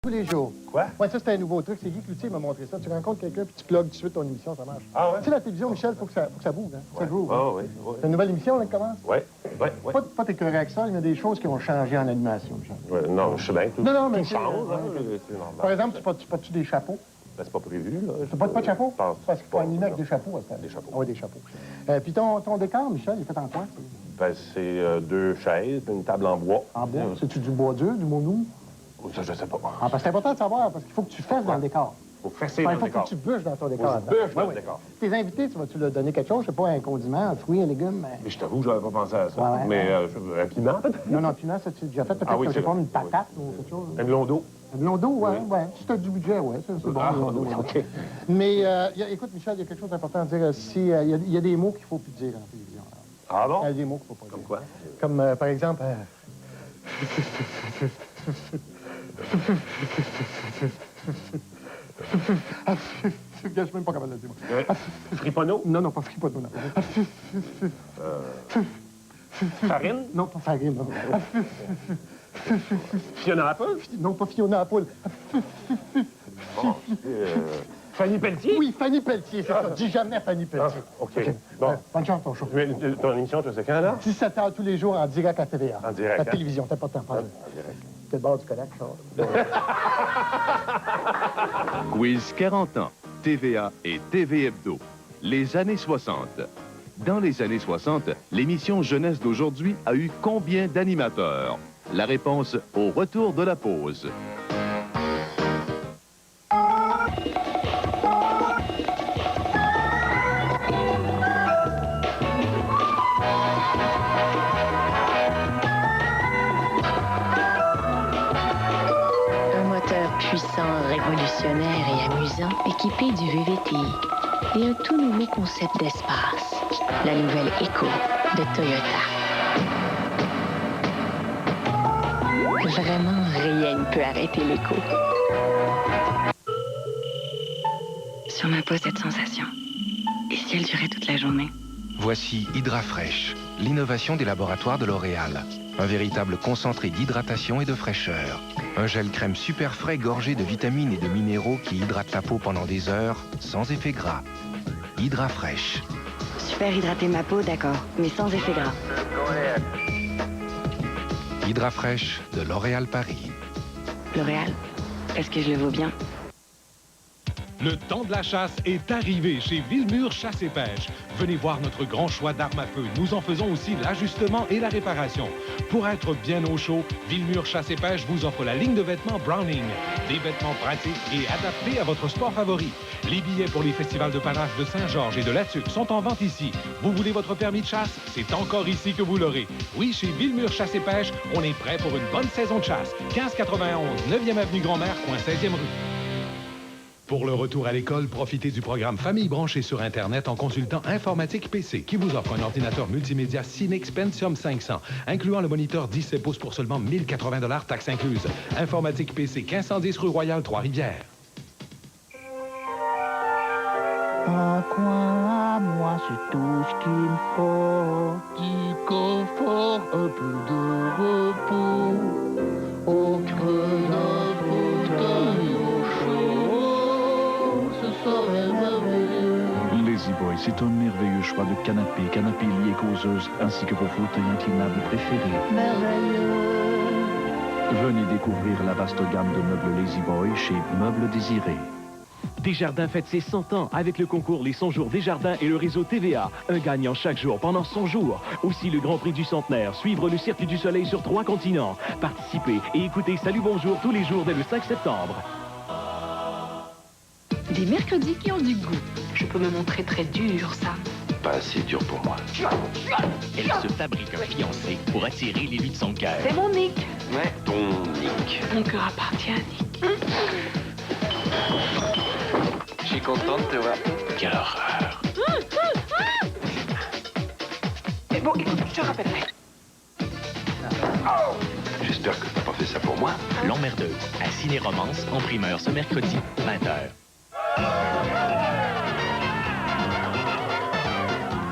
Tous les jours. Quoi? Ouais, ça, c'était un nouveau truc. C'est Guy Cloutier qui m'a montré ça. Tu rencontres quelqu'un, puis tu plugues tout de suite ton émission, ça marche. Ah ouais? Tu sais, la télévision, Michel, faut que ça bouge, hein? Ouais. Ça groove. Ah hein? oui, oui. C'est une nouvelle émission, là, qui commence? Oui, oui, oui. Pas t'écœurer avec ça, il y a des choses qui ont changé en animation, Michel. Ouais, non, je sais bien. Tout, Non, mais tout change, hein, ouais. c'est normal. Par exemple, tu portes-tu des chapeaux? Ben, c'est pas prévu, là. Tu portes pas de chapeau? Pense Parce qu'il faut pas, animer avec non. des chapeaux, à ce temps-là. Des chapeaux. Ah oui, des chapeaux. Puis ton décor, Michel, il est fait en quoi? Ben, c'est 2 chaises, puis une table en bois. En bois? C'est-tu du bois dur, du bois mou? Ça, je sais pas. Ah, parce que c'est important de savoir, parce qu'il faut que tu fasses dans le décor. Faut fesser Enfin, dans le il faut décor. que tu bûches dans ton décor. Faut que je bûche dans Ouais, le ouais. décor. Tes invités, tu leur donner quelque chose? Je sais pas, un condiment, un fruit, un légume? Mais je t'avoue, j'avais pas pensé à ça. Ouais, ouais, Mais un piment, Non, puis là, ça, tu as déjà fait peut-être, Ah oui, je sais c'est pas, vrai. une patate ou quelque chose? un melon d'eau. Un melon d'eau, ouais, Oui. ouais. Si tu as du budget, ouais, ça, c'est bon. Ah, un melon d'eau, oui, ouais. OK. Mais, écoute, Michel, il y a quelque chose d'important à dire. Il y a des mots qu'il faut plus dire en télévision. Ah bon? Il y a des mots qu'il faut pas dire. Comme quoi? Comme, par exemple... Je suis même pas capable de le dire. moi. Friponneau? Non, pas fripoteau, non. Farine? Non, pas farine, non. Fiona Apple? Non, pas Fiona à poule. Bon, Fanny Pelletier? Oui, Fanny Pelletier, c'est ça. Dis jamais Fanny Ah, Pelletier. OK. Bon. Bonne chance, ton show. Mais, ton émission, tu sais quand, là? 17 heures tous les jours en direct à TVA. En direct, La hein? télévision, t'as pas de temps. En direct. T'es le bord du Kodak, ça. Quiz 40 ans, TVA et TV Hebdo. Les années 60. Dans les années 60, l'émission Jeunesse d'aujourd'hui a eu combien d'animateurs? La réponse au retour de la pause. Un moteur puissant, révolutionnaire et amusant, équipé du VVTI. Et un tout nouveau concept d'espace. La nouvelle Echo de Toyota. Vraiment, rien ne peut arrêter l'Echo. Sur ma peau, cette sensation. Et si elle durait toute la journée? Voici Hydrafresh, l'innovation des laboratoires de L'Oréal. Un véritable concentré d'hydratation et de fraîcheur. Un gel crème super frais gorgé de vitamines et de minéraux qui hydrate ta peau pendant des heures, sans effet gras. Hydrafresh. Super hydrater ma peau, d'accord, mais sans effet gras. Hydrafresh de L'Oréal Paris. L'Oréal, est-ce que je le vaux bien? Le temps de la chasse est arrivé chez Villemur Chasse et Pêche. Venez voir notre grand choix d'armes à feu. Nous en faisons aussi l'ajustement et la réparation. Pour être bien au chaud, Villemur Chasse et Pêche vous offre la ligne de vêtements Browning. Des vêtements pratiques et adaptés à votre sport favori. Les billets pour les festivals de panache de Saint-Georges et de La Tuque sont en vente ici. Vous voulez votre permis de chasse? C'est encore ici que vous l'aurez. Oui, chez Villemur Chasse et Pêche, on est prêt pour une bonne saison de chasse. 1591, 9e avenue Grand-Mère, coin 16e rue. Pour le retour à l'école, profitez du programme Famille branchée sur Internet en consultant Informatique PC, qui vous offre un ordinateur multimédia Cynix Pentium 500, incluant le moniteur 17 pouces pour seulement 1080 $ taxes incluses. Informatique PC, 1510 rue Royale, Trois-Rivières. Un coin à moi, c'est tout ce qu'il me faut. Du confort, un peu de repos. Au creux d'un fauteuil au chaud, ce serait merveilleux. Lazy Boy, c'est un merveilleux choix de canapé, canapé lit et causeuse, ainsi que vos fauteuils inclinables préférés. Merveilleux. Venez découvrir la vaste gamme de meubles Lazy Boy chez Meubles Désirés. Desjardins fête ses 100 ans avec le concours Les 100 jours Desjardins et le réseau TVA. Un gagnant chaque jour pendant 100 jours. Aussi le Grand Prix du centenaire. Suivre le Cirque du Soleil sur 3 continents. Participez et écoutez Salut Bonjour tous les jours dès le 5 septembre. Des mercredis qui ont du goût. Je peux me montrer très dur, ça. Pas assez dur pour moi. Elle se fabrique un fiancé pour attirer l'élu de son cœur. C'est mon Nick. Ouais, ton Nick. Mon cœur appartient à Nick. Je suis contente de te voir. Quelle horreur. Mais bon, écoute, je te rappellerai. J'espère que t'as pas fait ça pour moi. L'emmerdeuse à Ciné Romance en primeur ce mercredi, 20h.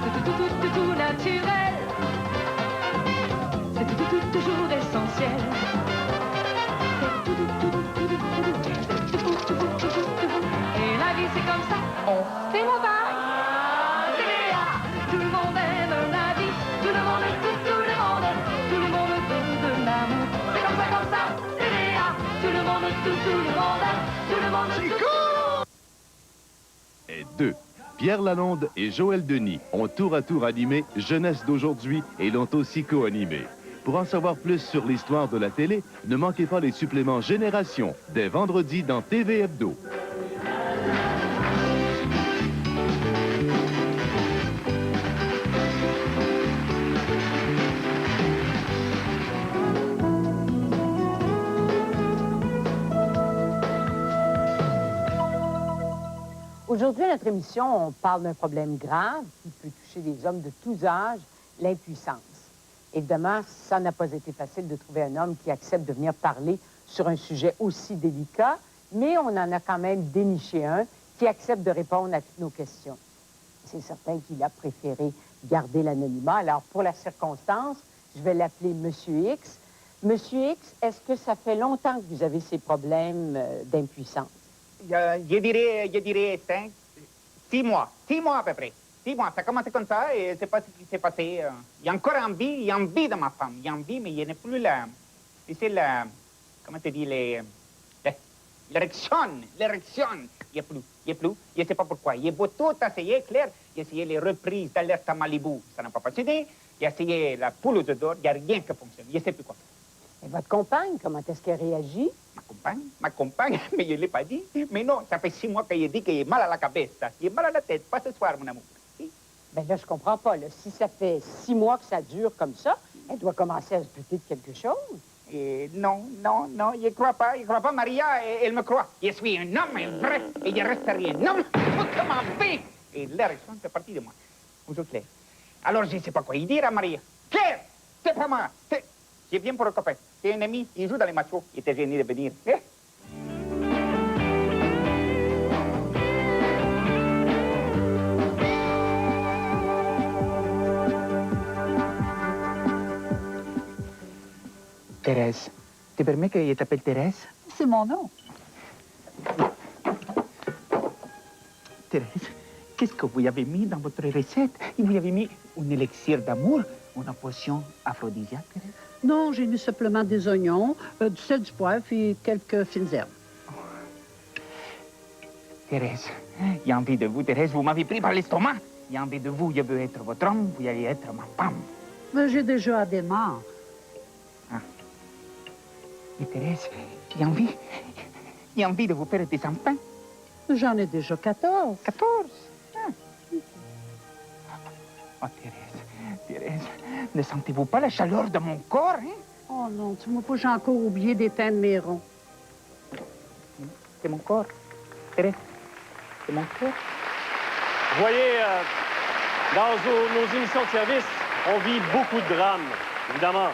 C'est tout naturel. C'est toujours essentiel. C'est Et la vie c'est comme ça, on fait montagne. TVA, tout le monde aime la vie, tout le monde tout le monde aime, tout le monde veut de l'amour. C'est comme ça, TVA, tout le monde tout le monde aime, tout le monde Et 2. Pierre Lalonde et Joël Denis ont tour à tour animé Jeunesse d'aujourd'hui et l'ont aussi co-animé. Pour en savoir plus sur l'histoire de la télé, ne manquez pas les suppléments Génération dès vendredi dans TV Hebdo. Aujourd'hui, à notre émission, on parle d'un problème grave qui peut toucher les hommes de tous âges, l'impuissance. Évidemment, ça n'a pas été facile de trouver un homme qui accepte de venir parler sur un sujet aussi délicat, mais on en a quand même déniché un qui accepte de répondre à toutes nos questions. C'est certain qu'il a préféré garder l'anonymat. Alors, pour la circonstance, je vais l'appeler Monsieur X. Monsieur X, est-ce que ça fait longtemps que vous avez ces problèmes d'impuissance? Je dirais 6 mois. 6 mois à peu près. 6 mois. Ça a commencé comme ça et c'est pas ce qui s'est passé. Il y a encore envie de ma femme. Il y a envie, mais il n'y a plus la... Tu sais, la... Comment tu dis, l'érection. L'érection. Il n'y a plus. Je ne sais pas pourquoi. J'ai beau tout essayer, clair. J'ai essayé les reprises d'Alerte à Malibu. Ça n'a pas fonctionné. J'ai essayé la poule aux œufs d'or. Il n'y a rien qui fonctionne. Je ne sais plus quoi faire. Et votre compagne, comment est-ce qu'elle réagit? Ma compagne, mais je ne l'ai pas dit. Mais non, ça fait 6 mois qu'elle dit qu'il est mal à la cabesse. Il est mal à la tête, pas ce soir, mon amour. Si? Ben là, je comprends pas. Là. Si ça fait 6 mois que ça dure comme ça, elle doit commencer à se douter de quelque chose. Non, je ne crois pas. Maria, elle me croit. Je suis un homme, un vrai, et je reste rien. Un homme, toute ma vie. Et l'érection fait partie de moi. Vous êtes clair. Alors, je ne sais pas quoi y dire à Maria. Claire, c'est pas moi. Je viens pour le copain. C'est un ami, il joue dans les machos. Il était gêné de venir. Thérèse, tu permets que je t'appelle Thérèse? C'est mon nom. Thérèse, qu'est-ce que vous avez mis dans votre recette? Vous avez mis un élixir d'amour, une potion aphrodisiaque, Thérèse? Non, j'ai mis simplement des oignons, du sel, du poivre et quelques fines herbes. Thérèse, j'ai envie de vous, Thérèse. Vous m'avez pris par l'estomac. J'ai envie de vous. Je veux être votre homme. Vous allez être ma femme. Mais j'ai déjà des morts. Ah. Et Thérèse, j'ai envie de vous faire des enfants. J'en ai déjà 14. 14? Ah. Oh, Thérèse, ne sentez-vous pas la chaleur de mon corps, hein? Oh non, tu m'as pas, j'ai encore oublié d'éteindre mes ronds. C'est mon corps. Thérèse, c'est mon corps. Vous voyez, dans nos émissions de service, on vit beaucoup de drames, évidemment.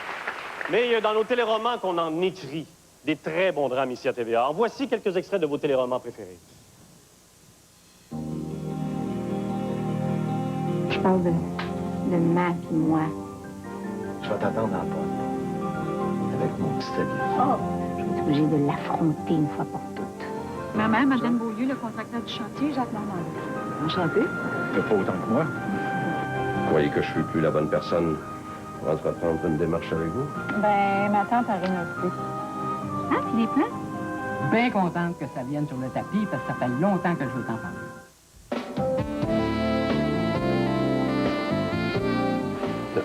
Mais dans nos téléromans qu'on en écrit des très bons drames ici à TVA. En voici quelques extraits de vos téléromans préférés. Je parle de Matt et moi. Je vais t'attendre en porte. Avec mon pistolet. Oh! Je vais être obligée de l'affronter une fois pour toutes. Maman, Madame Beaulieu, le contracteur du chantier, Jacques Normand. Enchanté. Mais pas autant que moi. Vous croyez que je suis plus la bonne personne pour entreprendre une démarche avec vous? Ben, ma tante a rénové. Ah, tu les plans? Bien contente que ça vienne sur le tapis parce que ça fait longtemps que je veux t'en parler.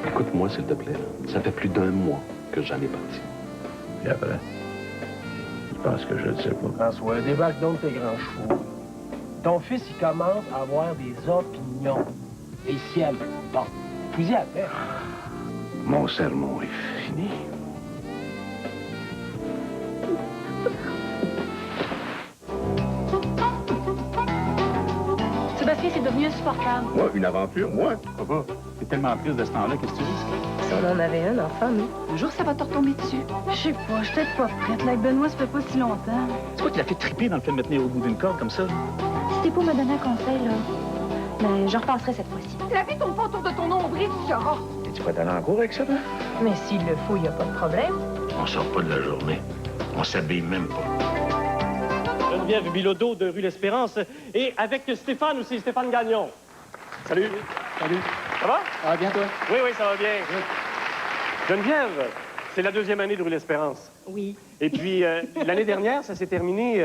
Écoute-moi, s'il te plaît. Ça fait plus d'1 mois que j'en ai parti. Et après? Je pense que je ne sais pas. François, débarque donc tes grands chevaux. Ton fils, il commence à avoir des opinions. Et ciel. Bon, vous y allez. Mon sermon est fini. Sébastien, c'est devenu insupportable. Moi, une aventure, moi? Papa, t'es tellement prise de ce temps-là, qu'est-ce que tu risques? Si on en avait un enfant, nous. Un jour, ça va te retomber dessus. Je sais pas, je suis peut-être pas prête. Là, avec Benoît, ça fait pas si longtemps. C'est quoi qui l'a fait triper dans le fait de me tenir au bout d'une corde comme ça? Si t'es pour me donner un conseil, là, ben, je repasserai cette fois-ci. La vie tourne pas autour de ton nombril, tu sauras. Et tu vas t'aller en cours avec ça, là? Mais s'il le faut, il n'y a pas de problème. On sort pas de la journée. On s'habille même pas. Geneviève Bilodeau de Rue L'Espérance. Et avec Stéphane aussi, Stéphane Gagnon. Salut. Salut. Ça va? Ça va bien, toi? Oui, oui, ça va bien. Geneviève, c'est la 2e année de Rue L'Espérance. Oui. Et puis, l'année dernière, ça s'est terminé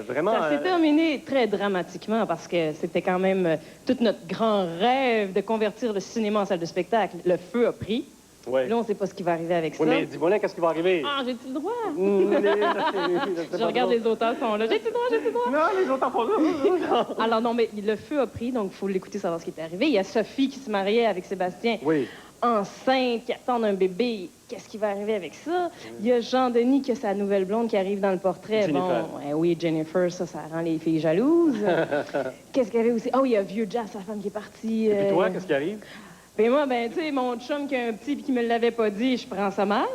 vraiment... Ça s'est terminé très dramatiquement parce que c'était quand même tout notre grand rêve de convertir le cinéma en salle de spectacle. Le feu a pris. Ouais. Là, on ne sait pas ce qui va arriver avec ça. Oui, mais dis-moi, qu'est-ce qui va arriver? Ah, j'ai-tu le droit? Je regarde les auteurs sont là. J'ai-tu le droit? J'ai-tu le droit? Non, les auteurs sont là. Alors non, mais le feu a pris, donc il faut l'écouter, savoir ce qui est arrivé. Il y a Sophie qui se mariait avec Sébastien. Oui. Enceinte, qui attend un bébé. Qu'est-ce qui va arriver avec ça? Il y a Jean-Denis qui a sa nouvelle blonde qui arrive dans le portrait. Jennifer. Bon, oui, Jennifer, ça rend les filles jalouses. Qu'est-ce qu'il y avait aussi? Oh, il y a Vieux Jazz, sa femme qui est partie. Et puis toi, qu'est-ce qui arrive? Ben moi, ben, tu sais, mon chum qui a un petit et qui me l'avait pas dit, je prends ça mal.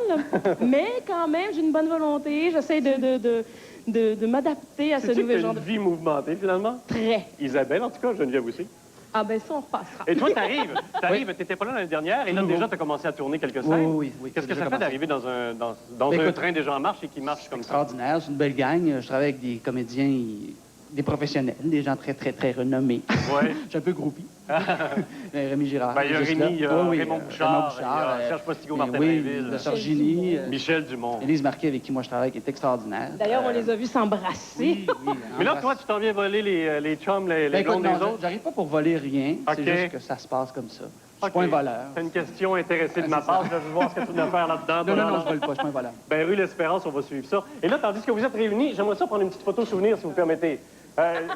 Mais quand même, j'ai une bonne volonté. J'essaie de m'adapter à ce nouvel genre de... vie mouvementée, finalement? Très. Isabelle, en tout cas, Geneviève aussi. Ah ben ça, on repassera. Et toi, t'arrives, t'étais pas là l'année dernière, et là, déjà, t'as commencé à tourner quelques scènes. Oui. Qu'est-ce que ça fait d'arriver dans un train déjà en marche et qui marche comme ça? Extraordinaire, c'est une belle gang. Je travaille avec des comédiens, des professionnels, des gens très, très, très renommés. Oui. Je suis un peu groupie. Rémi Girard. Ben, il y a Rémi, Raymond Bouchard, Serge Postigo, Martin Mainville, Sorgini, Michel Dumont. Élise Marquet, avec qui moi je travaille, qui est extraordinaire. D'ailleurs, on les a vus s'embrasser. Oui, mais là, toi, tu t'en viens voler les chums, les blondes des autres? J'arrive pas pour voler rien, c'est juste que ça se passe comme ça. Je suis pas un voleur. C'est une question intéressée de ma part. Je veux voir ce que tu veux faire là-dedans. Non, je vole pas, je suis pas un voleur. Ben, Rue L'Espérance, on va suivre ça. Et là, tandis que vous êtes réunis, j'aimerais ça prendre une petite photo souvenir, si vous permettez.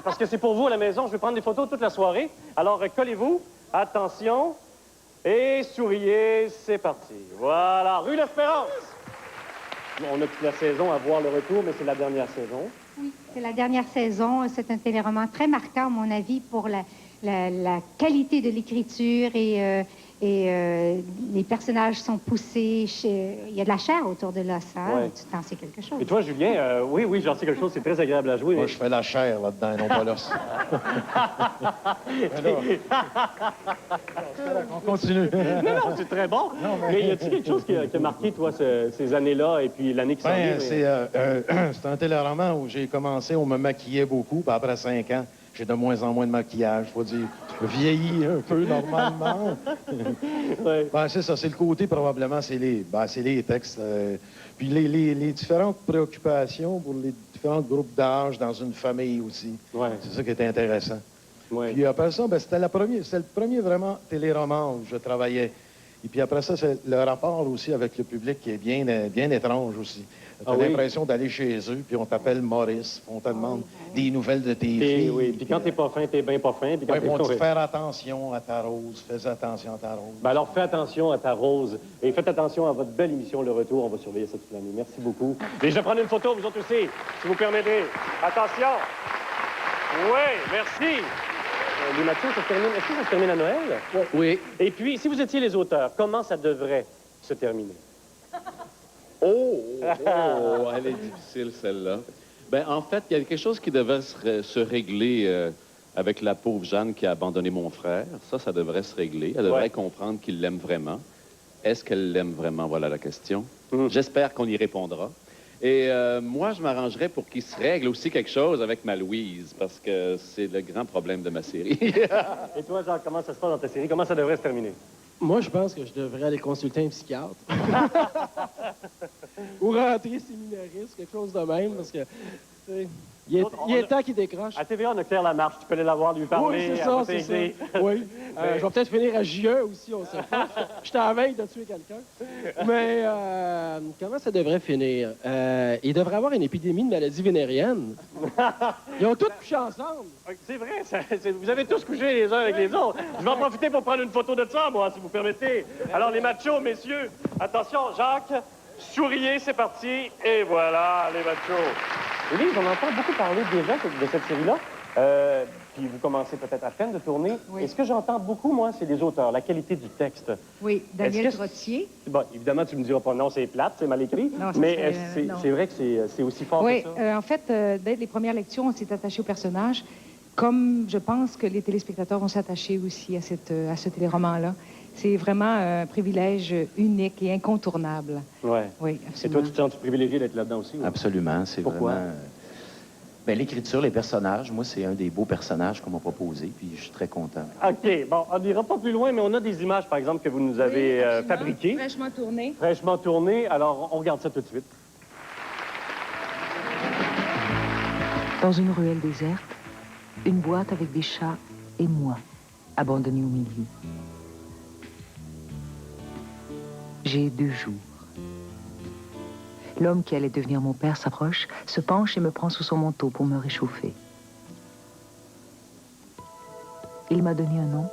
Parce que c'est pour vous à la maison, je vais prendre des photos toute la soirée. Alors, collez-vous, attention, et souriez, c'est parti. Voilà, Rue L'Espérance. On a toute la saison à voir le retour, mais c'est la dernière saison. Oui, c'est la dernière saison. C'est un téléroman très marquant, à mon avis, pour la qualité de l'écriture et les personnages sont poussés. Il y a de la chair autour de l'os, hein? Ouais. Tu t'en sais quelque chose. Et toi, Julien, oui, j'en sais quelque chose. C'est très agréable à jouer. Moi, je fais la chair là-dedans, et non pas l'os. On continue. Non, c'est très bon. Mais y a-t-il quelque chose qui a marqué, toi, ces années-là et puis l'année qui s'en vient? C'est un téléroman où j'ai commencé, on me maquillait beaucoup, puis après 5 ans, j'ai de moins en moins de maquillage, faut dire. Je vieillis un peu normalement. Ben, c'est ça, c'est le côté probablement, c'est les textes. Puis les différentes préoccupations pour les différents groupes d'âge dans une famille aussi. Ouais. C'est ça qui est intéressant. Ouais. Puis après ça, ben, c'était le premier vraiment téléroman où je travaillais. Et puis après ça, c'est le rapport aussi avec le public qui est bien étrange aussi. Tu as l'impression d'aller chez eux, puis on t'appelle Maurice, on te demande des nouvelles de tes filles. Oui, puis quand t'es pas fin, t'es bien pas fin. Puis quand ils vont te faire attention à ta rose, fais attention à ta rose. Ben alors, fais attention à ta rose et faites attention à votre belle émission Le Retour. On va surveiller ça toute l'année. Merci beaucoup. Et je vais prendre une photo, vous autres aussi, si vous permettez. Attention. Oui, merci. Les Mathieu, est-ce que ça se termine à Noël? Oui. Et puis, si vous étiez les auteurs, comment ça devrait se terminer? Oh, elle est difficile, celle-là. Ben, en fait, il y a quelque chose qui devait se régler avec la pauvre Jeanne qui a abandonné mon frère. Ça devrait se régler. Elle devrait comprendre qu'il l'aime vraiment. Est-ce qu'elle l'aime vraiment? Voilà la question. J'espère qu'on y répondra. Et moi, je m'arrangerais pour qu'il se règle aussi quelque chose avec ma Louise, parce que c'est le grand problème de ma série. Et toi, Jacques, comment ça se passe dans ta série? Comment ça devrait se terminer? Moi, je pense que je devrais aller consulter un psychiatre. Ou rentrer séminariste, quelque chose de même, parce que... Il est temps qu'il décroche. À TVA, on a Claire Lamarche. Tu peux aller la voir, lui parler. Oui, c'est ça. Oui. Je vais peut-être finir à JE aussi, on ne sait pas. J'étais en veille de tuer quelqu'un. Mais comment ça devrait finir? Il devrait y avoir une épidémie de maladies vénériennes. Ils ont tous couché ensemble. C'est vrai, vous avez tous couché les uns avec les autres. Je vais en profiter pour prendre une photo de ça, moi, si vous permettez. Alors, les machos, messieurs, attention, Jacques, souriez, c'est parti. Et voilà, les machos. Élise, on entend beaucoup parler déjà de cette série-là. Puis vous commencez peut-être à peine de tourner. Oui. Et ce que j'entends beaucoup, moi, c'est les auteurs, la qualité du texte. Oui, Daniel Trottier. Bon, évidemment, tu me diras pas non, c'est plate, c'est mal écrit. Non, mais c'est vrai que c'est aussi fort que ça. Oui, en fait, dès les premières lectures, on s'est attaché au personnage, comme je pense que les téléspectateurs vont s'attacher aussi à ce téléroman-là. C'est vraiment un privilège unique et incontournable. Ouais. Oui, Et toi, absolument. tu te sens privilégié d'être là-dedans aussi? Ou? Absolument. C'est Pourquoi? vraiment... Ben, l'écriture, les personnages, moi, c'est un des beaux personnages qu'on m'a proposé, puis je suis très content. OK. Bon, on n'ira pas plus loin, mais on a des images, par exemple, que vous nous avez fabriquées. Fraîchement tourné. Fraîchement tournées. Alors, on regarde ça tout de suite. Dans une ruelle déserte, une boîte avec des chats et moi, abandonnés au milieu. J'ai 2 jours. L'homme qui allait devenir mon père s'approche, se penche et me prend sous son manteau pour me réchauffer. Il m'a donné un nom,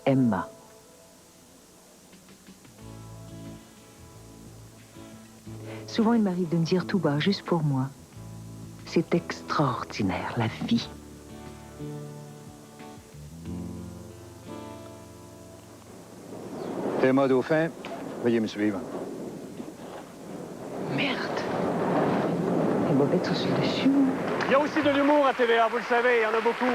Emma. Souvent, il m'arrive de me dire tout bas, juste pour moi, c'est extraordinaire, la vie. Emma Dauphin, veuillez me suivre. Merde. Les bobettes sont sur le dessus. Il y a aussi de l'humour à TVA, vous le savez, il y en a beaucoup.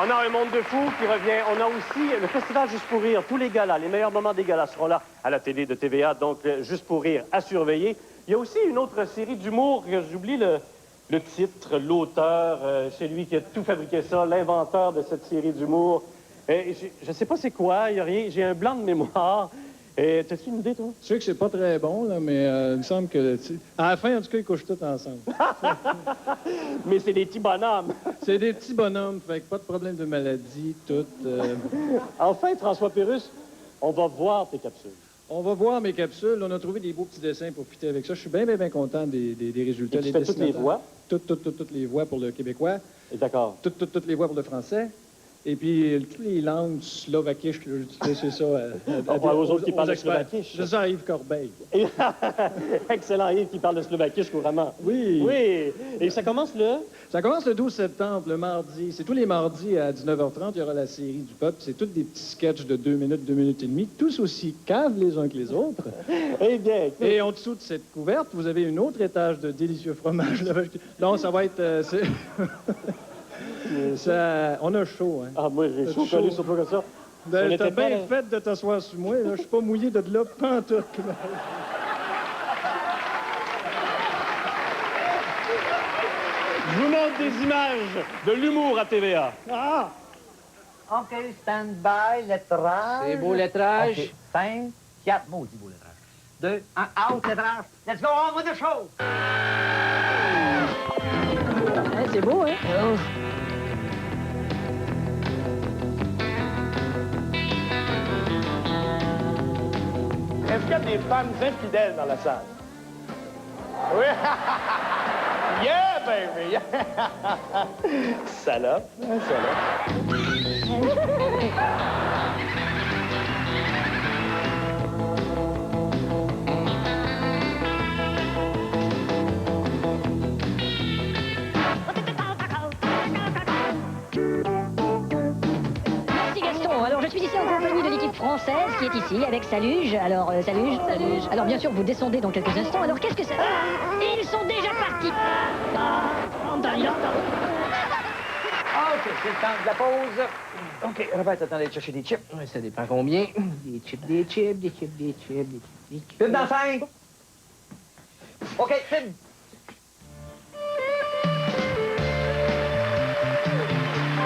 On a un monde de fous qui revient. On a aussi le festival Juste pour rire. Tous les galas, les meilleurs moments des galas seront là à la télé de TVA, donc Juste pour rire à surveiller. Il y a aussi une autre série d'humour, que j'oublie le titre, l'auteur, celui qui a tout fabriqué ça, l'inventeur de cette série d'humour. Je ne sais pas c'est quoi, il n'y a rien, j'ai un blanc de mémoire. T'as-tu une idée, toi? Je sais que c'est pas très bon, là, mais il me semble que... À la fin, en tout cas, ils couchent tous ensemble. Mais c'est des petits bonhommes. C'est des petits bonhommes, fait que pas de problème de maladie, tout. Enfin, François Pérusse, on va voir tes capsules. On va voir mes capsules. On a trouvé des beaux petits dessins pour fitter avec ça. Je suis bien, bien, bien content des résultats. Et tu fais toutes les voix? Toutes les voix pour le québécois. D'accord. Toutes les voix pour le français. Et puis, toutes les langues slovaquiches, c'est ça. Aux autres qui parlent de slovaquiche. C'est ça, Yves Corbeil. Excellent, Yves qui parle de slovaquiche couramment. Oui. Oui. Et ça commence le? Ça commence le 12 septembre, le mardi. C'est tous les mardis à 19h30. Il y aura la série du peuple. C'est tous des petits sketchs de 2 minutes, 2 minutes et demie, tous aussi caves les uns que les autres. Eh bien. Et en dessous de cette couverte, vous avez un autre étage de délicieux fromage. Non, ça va être... on a chaud, hein. Ah, moi, j'ai chaud collé sur toi comme ça. Ben, t'as bien fait de t'asseoir sur moi, là. Je suis pas mouillé de là, pantoute. Je vous montre des images de l'humour à TVA. Ah! OK, stand by, lettrage. C'est beau lettrage. OK, 5, 4, maudit beau lettrage. 2, 1, out, lettrage. Let's go on with the show! C'est beau, hein? Est-ce qu'il y a des femmes infidèles dans la salle? Oui! Yeah, baby! Salope! Merci Gaston. Alors je suis ici en compagnie de l'équipe française qui est ici avec Saluge. Alors Saluge. Alors bien sûr vous descendez dans quelques instants. Alors qu'est-ce que ça... Ils sont déjà partis. OK, c'est le temps de la pause. OK, Robert, attendez de chercher des chips. Ouais, ça dépend combien. Des chips, des chips, des chips, des chips, des chips. Film dans 5. OK, film.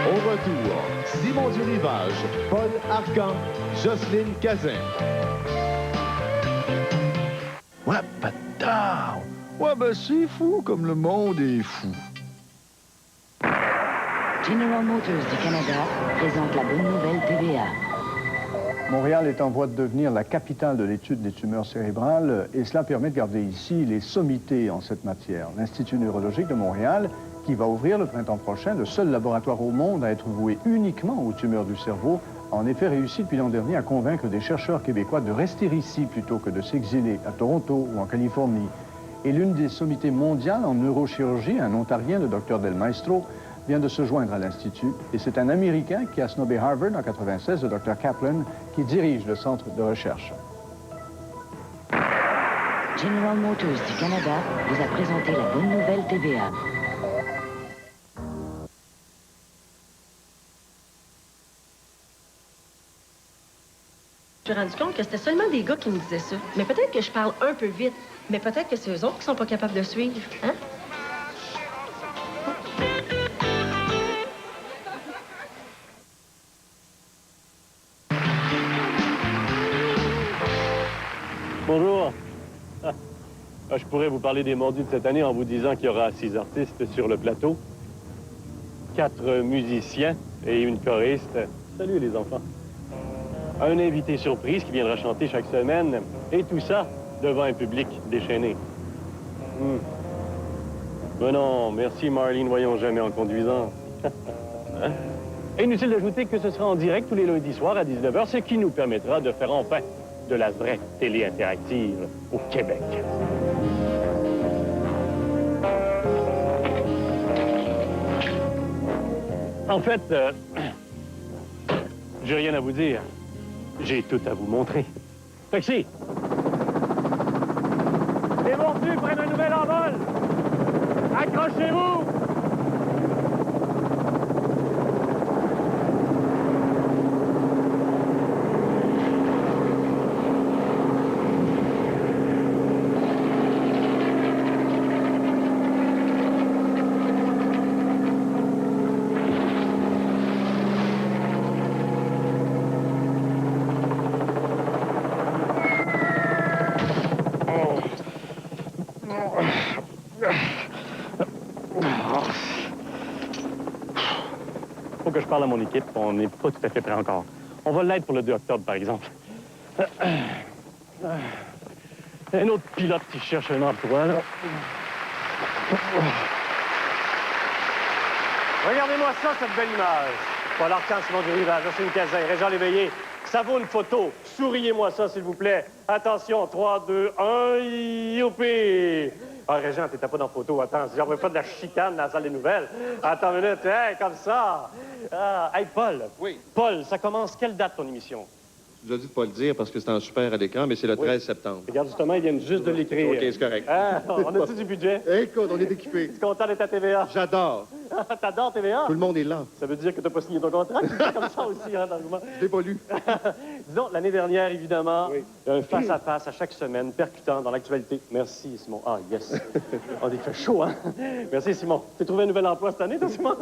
Au retour, Simon du Rivage, Paul Arcan, Jocelyne Cazin. Ouais, bâtard! Ouais, ben c'est fou comme le monde est fou. General Motors du Canada présente la bonne nouvelle TVA. Montréal est en voie de devenir la capitale de l'étude des tumeurs cérébrales et cela permet de garder ici les sommités en cette matière. L'Institut neurologique de Montréal, qui va ouvrir le printemps prochain, le seul laboratoire au monde à être voué uniquement aux tumeurs du cerveau, a en effet réussi depuis l'an dernier à convaincre des chercheurs québécois de rester ici plutôt que de s'exiler à Toronto ou en Californie. Et l'une des sommités mondiales en neurochirurgie, un Ontarien, le Dr Del Maestro, vient de se joindre à l'Institut. Et c'est un Américain qui a snobé Harvard en 1996, le Dr Kaplan, qui dirige le centre de recherche. General Motors du Canada vous a présenté la bonne nouvelle TVA. Je me suis rendu compte que c'était seulement des gars qui me disaient ça. Mais peut-être que je parle un peu vite. Mais peut-être que c'est eux autres qui sont pas capables de suivre, hein? Bonjour. Je pourrais vous parler des mordus de cette année en vous disant qu'il y aura 6 artistes sur le plateau, 4 musiciens et une choriste. Salut les enfants. Un invité surprise qui viendra chanter chaque semaine, et tout ça devant un public déchaîné. Mais non, merci Marlene, voyons jamais en conduisant. Inutile d'ajouter que ce sera en direct tous les lundis soirs à 19h, ce qui nous permettra de faire enfin de la vraie télé interactive au Québec. En fait, j'ai rien à vous dire. J'ai tout à vous montrer. Taxi! Les mordus prennent un nouvel envol! Accrochez-vous! Faut que je parle à mon équipe. On n'est pas tout à fait prêt encore. On va l'être pour le 2 octobre, par exemple. Un autre pilote qui cherche un emploi, là. Regardez-moi ça, cette belle image. Paul Arcand, Simon Durivage, Jocelyne Cazin, Régent Léveillé. Ça vaut une photo. Souriez-moi ça, s'il vous plaît. Attention, 3, 2, 1, youpi! Ah, Régent, t'étais pas dans la photo. Attends, si j'envoie pas de la chicane dans la salle des nouvelles. Attends une minute, hey, comme ça. Ah, hey, Paul. Oui. Paul, ça commence quelle date, ton émission? Je vous ai dit de pas le dire parce que c'est en super à l'écran, mais c'est le 13 septembre. Regarde, justement, ils viennent juste de l'écrire. OK, c'est correct. Ah, on a-tu du budget? Écoute, on est équipés. Tu es content d'être à TVA? J'adore. T'adores TVA? Tout le monde est là. Ça veut dire que t'as pas signé ton contrat? Tu dis comme ça aussi, hein, dans le moment. Je l'ai pas lu. Disons, l'année dernière, évidemment, un face-à-face à chaque semaine, percutant dans l'actualité. Merci, Simon. Ah, yes. On dit qu'il fait chaud, hein? Merci, Simon. T'as trouvé un nouvel emploi cette année, toi, Simon?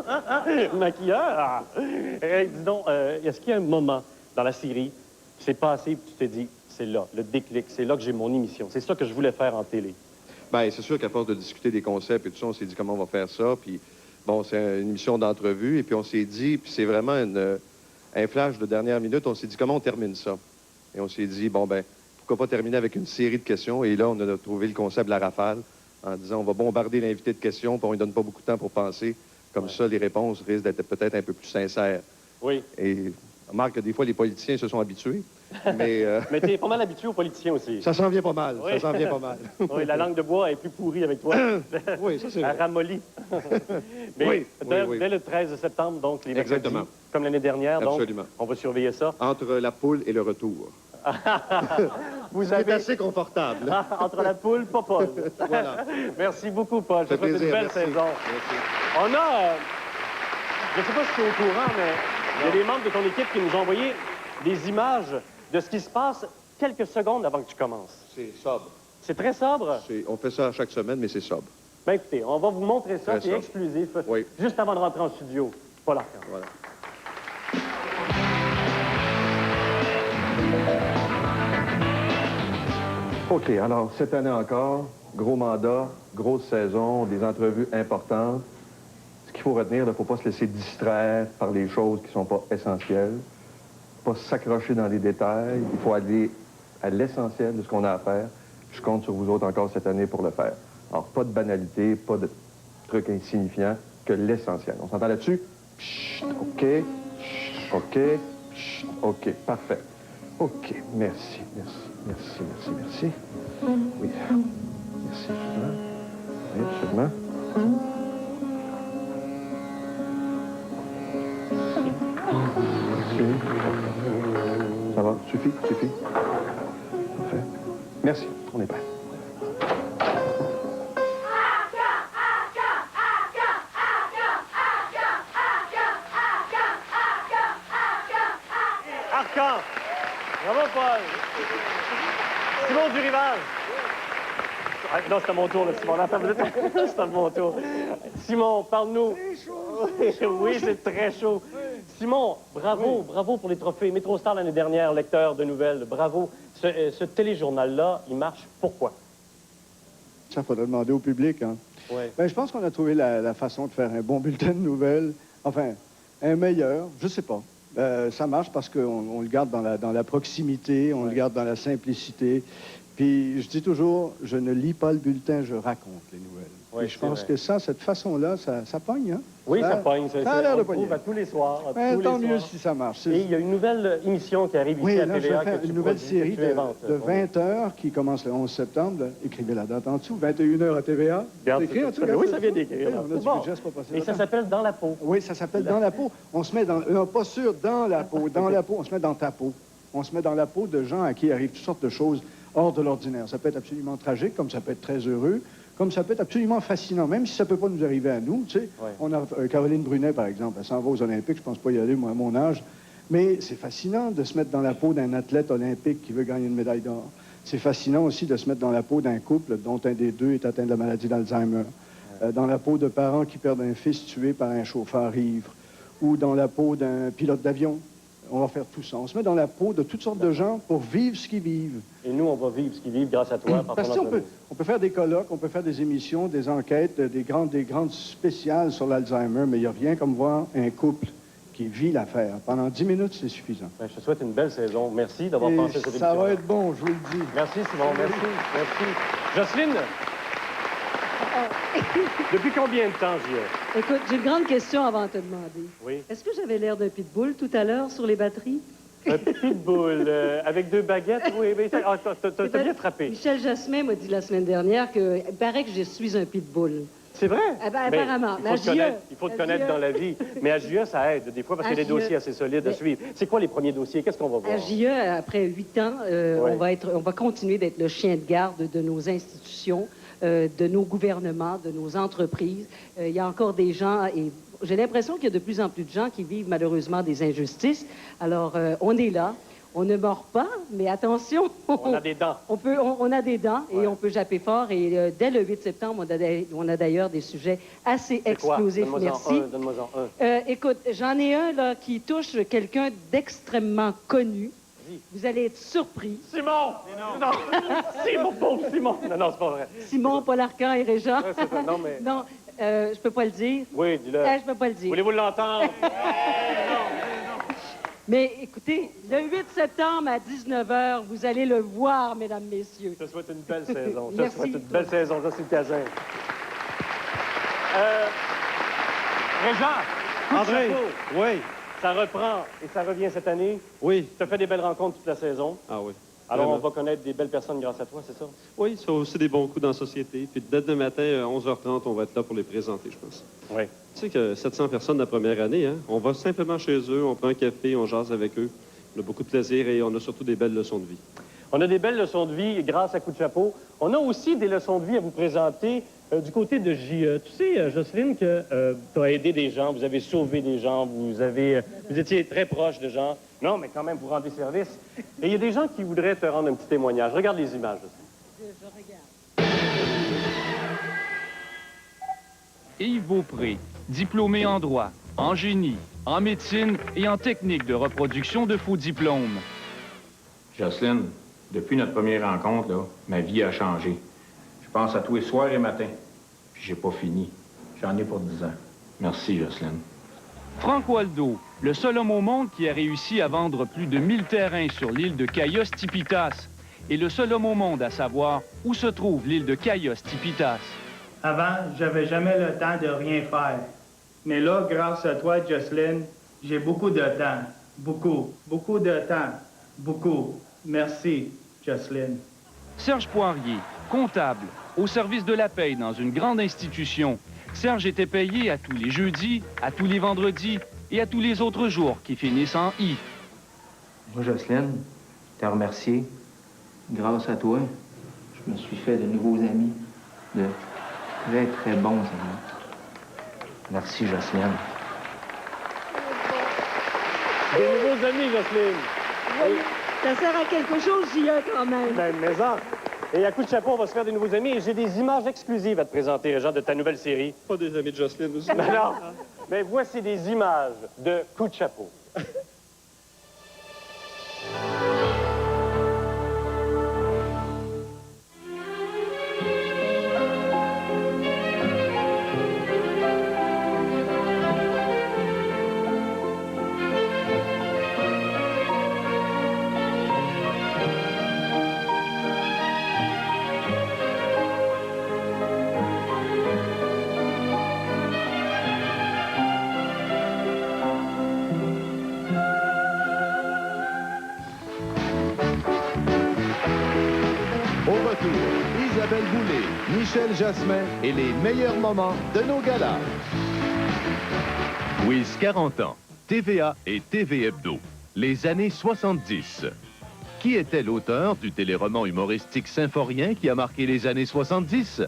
Maquilleur? Ah. Dis donc, est-ce qu'il y a un moment dans la série, c'est passé, puis tu t'es dit, c'est là, le déclic, c'est là que j'ai mon émission. C'est ça que je voulais faire en télé. Bien, c'est sûr qu'à force de discuter des concepts et tout ça, on s'est dit comment on va faire ça. Puis, bon, c'est une émission d'entrevue. Et puis, on s'est dit, puis c'est vraiment un flash de dernière minute, on s'est dit comment on termine ça. Et on s'est dit, bon, ben, pourquoi pas terminer avec une série de questions. Et là, on a trouvé le concept de la rafale en disant, on va bombarder l'invité de questions, puis on ne donne pas beaucoup de temps pour penser. Comme ça, les réponses risquent d'être peut-être un peu plus sincères. Oui. Et remarque que des fois, les politiciens se sont habitués. Mais, Mais t'es pas mal habitué aux politiciens aussi. Ça s'en vient pas mal. Oui. Ça s'en vient pas mal. Oui, la langue de bois est plus pourrie avec toi. Oui, ça c'est Elle vrai. ramollit. Mais Oui, dès, oui. dès le 13 septembre, donc, les mercredis, Exactement. comme l'année dernière, donc, Absolument. on va surveiller ça. Entre la poule et le retour. Vous C'est avez... assez confortable. Entre la poule, pas Paul. Voilà. Merci beaucoup, Paul. Ça Je fait te souhaite une plaisir, belle merci. saison. Merci. On a... je ne sais pas si tu es au courant, mais il y a des membres de ton équipe qui nous ont envoyé des images de ce qui se passe quelques secondes avant que tu commences. C'est sobre. C'est très sobre? On fait ça chaque semaine, mais c'est sobre. Ben écoutez, on va vous montrer ça, Très c'est sobre. exclusif, Oui. juste avant de rentrer en studio. Paul Arcand. Voilà. OK, alors, cette année encore, gros mandat, grosse saison, des entrevues importantes. Ce qu'il faut retenir, il ne faut pas se laisser distraire par les choses qui ne sont pas essentielles, pas s'accrocher dans les détails. Il faut aller à l'essentiel de ce qu'on a à faire. Je compte sur vous autres encore cette année pour le faire. Alors, pas de banalité, pas de trucs insignifiants, que l'essentiel. On s'entend là-dessus? Chut, OK, chut, OK, chut, OK, parfait. OK, merci, merci, merci, merci, merci. Oui, merci, absolument. Oui, absolument. Merci. Ça va, suffit. Parfait. Merci, on est prêt. Arcand! Bravo, Paul. Simon Durivage. Ah, non, c'est à mon tour, là, Simon. C'est à mon tour. Simon, parle-nous. Oui, c'est très chaud. Simon, bravo, bravo pour les trophées. Métro-Star l'année dernière, lecteur de nouvelles, bravo. Ce téléjournal-là, il marche pourquoi? Ça, faudrait demander au public, hein. Ouais. Ben, je pense qu'on a trouvé la façon de faire un bon bulletin de nouvelles. Enfin, un meilleur, je sais pas. Ça marche parce qu'on le garde dans la proximité, on le garde dans la simplicité. Puis je dis toujours, je ne lis pas le bulletin, je raconte les nouvelles. Oui, et je pense que cette façon-là, ça pogne, hein? Oui, ça pogne. Ça a l'air de on le pogner. trouve à tous les soirs. Tant mieux si ça marche. Et il y a une nouvelle émission qui arrive ici à TVA. Oui, là, je vais faire une nouvelle série de inventes. 20 heures qui commence le 11 septembre. Écrivez la date en dessous, 21 heures à TVA. Regarde, C'est écrit en dessous. oui, ça vient d'écrire. On a du budget, c'est pas possible. Et ça s'appelle Dans la peau. Oui, ça s'appelle Dans la peau. On se met dans... Non, pas sûr, dans la peau. Dans la peau, on se met dans ta peau. On se met dans la peau de gens à qui arrivent toutes sortes de choses hors de l'ordinaire. Ça peut être absolument tragique, comme ça peut être très heureux, comme ça peut être absolument fascinant, même si ça peut pas nous arriver à nous, tu sais. Ouais. On a Caroline Brunet, par exemple, elle s'en va aux Olympiques, je pense pas y aller, moi, à mon âge, mais c'est fascinant de se mettre dans la peau d'un athlète olympique qui veut gagner une médaille d'or. C'est fascinant aussi de se mettre dans la peau d'un couple dont un des deux est atteint de la maladie d'Alzheimer, dans la peau de parents qui perdent un fils tué par un chauffeur ivre, ou dans la peau d'un pilote d'avion. On va faire tout ça. On se met dans la peau de toutes sortes de gens pour vivre ce qu'ils vivent. Et nous, on va vivre ce qu'ils vivent grâce à toi. Parce qu'on peut faire des colloques, on peut faire des émissions, des enquêtes, des grandes spéciales sur l'Alzheimer, mais il n'y a rien comme voir un couple qui vit l'affaire. Pendant 10 minutes, c'est suffisant. Ben, je te souhaite une belle saison. Merci d'avoir pensé à cette émission. Ça va être bon, je vous le dis. Merci, Simon. Merci. Merci. Jocelyne, depuis combien de temps, J.A.? Écoute, j'ai une grande question avant de te demander. Oui. Est-ce que j'avais l'air d'un pitbull tout à l'heure sur les batteries? Un pitbull avec 2 baguettes, oui. Mais t'as bien frappé. Michel Jasmin m'a dit la semaine dernière qu'il paraît que je suis un pitbull. C'est vrai? Ah ben, apparemment. Il faut te connaître dans la vie. Mais à JE, ça aide des fois parce qu'il y a des dossiers assez solides à suivre. C'est quoi les premiers dossiers? Qu'est-ce qu'on va voir? À JE, après 8 ans, on va continuer d'être le chien de garde de nos institutions, de nos gouvernements, de nos entreprises. Il y a encore des gens, et j'ai l'impression qu'il y a de plus en plus de gens qui vivent malheureusement des injustices. Alors, on est là. On ne mord pas, mais attention. On a des dents. On a des dents et on peut japper fort. Et dès le 8 septembre, on a d'ailleurs des sujets assez explosifs. Merci. Donne-moi-en un. Écoute, j'en ai un là, qui touche quelqu'un d'extrêmement connu. Vous allez être surpris. Simon! Non! Simon, pauvre Simon! Non, c'est pas vrai. Simon, Paul Arcand et Régent. Ouais, c'est ça. Non, mais... Non, je peux pas le dire. Oui, dis-le. Je peux pas le dire. Voulez-vous l'entendre? Mais écoutez, le 8 septembre à 19h, vous allez le voir, mesdames, messieurs. Je te souhaite une belle saison. Merci. Je te souhaite une belle saison. Jocelyne Cazin. Régent! André, oui. Ça reprend et ça revient cette année. Oui. Tu as fait des belles rencontres toute la saison. Ah oui. Alors, Vraiment. on va connaître des belles personnes grâce à toi, c'est ça? Oui, ça a aussi des bons coups dans la société. Puis dès demain matin, à 11h30, on va être là pour les présenter, je pense. Oui. Tu sais que 700 personnes la première année, hein? On va simplement chez eux, on prend un café, on jase avec eux. On a beaucoup de plaisir et on a surtout des belles leçons de vie. On a des belles leçons de vie grâce à Coup de chapeau. On a aussi des leçons de vie à vous présenter du côté de JE. Tu sais, Jocelyne, que tu as aidé des gens, vous avez sauvé des gens, vous étiez très proche de gens. Non, mais quand même, vous rendez service. Et il y a des gens qui voudraient te rendre un petit témoignage. Regarde les images. Je regarde. Yves Beaupré, diplômé en droit, en génie, en médecine et en technique de reproduction de faux diplômes. Jocelyne, depuis notre première rencontre, là, ma vie a changé. Je pense à tous les soirs et matins. Puis j'ai pas fini. J'en ai pour 10 ans. Merci, Jocelyne. Franck Waldo, le seul homme au monde qui a réussi à vendre plus de 1000 terrains sur l'île de Cayos-Tipitas. Et le seul homme au monde à savoir où se trouve l'île de Cayos-Tipitas. Avant, j'avais jamais le temps de rien faire. Mais là, grâce à toi, Jocelyne, j'ai beaucoup de temps. Beaucoup. Beaucoup de temps. Beaucoup. Merci, Jocelyne. Serge Poirier, comptable, au service de la paie dans une grande institution. Serge était payé à tous les jeudis, à tous les vendredis et à tous les autres jours qui finissent en I. Moi, Jocelyne, te remercier. Grâce à toi, je me suis fait de nouveaux amis, de très, très bons amis. Merci, Jocelyne. Des nouveaux amis, Jocelyne. Oui. Ça sert à quelque chose, j'y ai quand même. Ben, mais ça. Et à coup de chapeau, on va se faire des nouveaux amis. Et j'ai des images exclusives à te présenter, Jean, de ta nouvelle série. Pas des amis de Jocelyne aussi. Ben non. Mais voici des images de Coup de chapeau. Au retour, Isabelle Boulay, Michel Jasmin et les meilleurs moments de nos galas. Quiz 40 ans, TVA et TV Hebdo, les années 70. Qui était l'auteur du téléroman humoristique symphorien qui a marqué les années 70?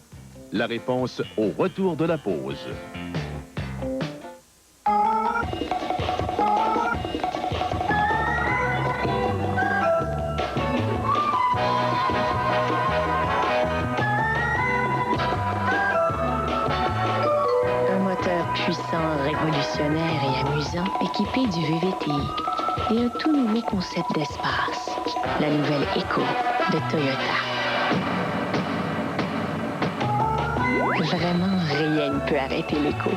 La réponse au retour de la pause. Un moteur puissant, révolutionnaire et amusant, équipé du VVTI. Et un tout nouveau concept d'espace. La nouvelle Echo de Toyota. Vraiment, rien ne peut arrêter l'Echo.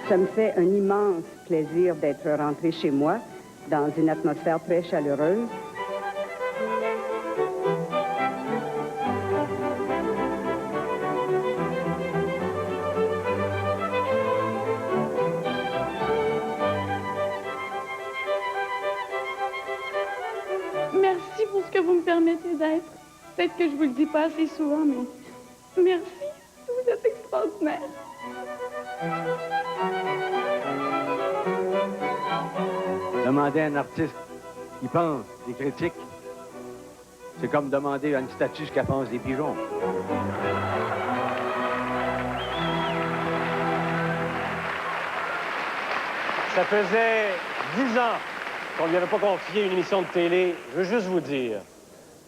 Ça me fait un immense plaisir d'être rentrée chez moi dans une atmosphère très chaleureuse. Merci pour ce que vous me permettez d'être. Peut-être que je vous le dis pas assez souvent, mais merci. Vous êtes extraordinaire. Demander à un artiste, il pense, des critiques, c'est comme demander à une statue ce qu'elle pense des pigeons. Ça faisait 10 ans qu'on lui avait pas confié une émission de télé. Je veux juste vous dire,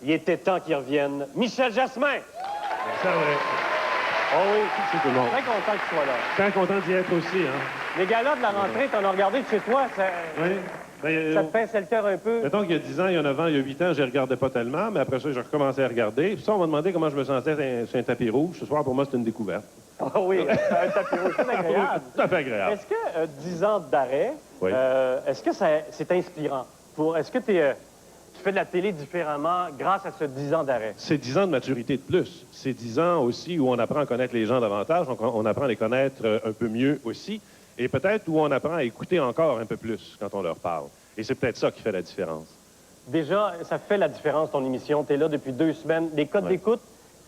il était temps qu'il revienne. Michel Jasmin! C'est vrai. Oh oui. C'est tout le monde. Très content que tu sois là. Très content d'y être aussi, hein. Les galas de la rentrée, t'en as regardé de chez toi, ça... Oui. Ben, ça te pince le cœur un peu? Mettons qu'il y a 10 ans, il y a 9 ans, il y a 8 ans, je ne regardais pas tellement, mais après ça, j'ai recommencé à regarder. Puis ça, on m'a demandé comment je me sentais sur un tapis rouge. Ce soir, pour moi, c'est une découverte. Ah oui, un tapis rouge, c'est agréable. Tout à fait agréable. Est-ce que 10 ans d'arrêt, Oui. est-ce que c'est inspirant? Est-ce que tu fais de la télé différemment grâce à ce 10 ans d'arrêt? C'est 10 ans de maturité de plus. C'est 10 ans aussi où on apprend à connaître les gens davantage, donc on apprend à les connaître un peu mieux aussi, et peut-être où on apprend à écouter encore un peu plus quand on leur parle. Et c'est peut-être ça qui fait la différence. Déjà, ça fait la différence, ton émission. Tu es là depuis 2 semaines. Les codes d'écoute,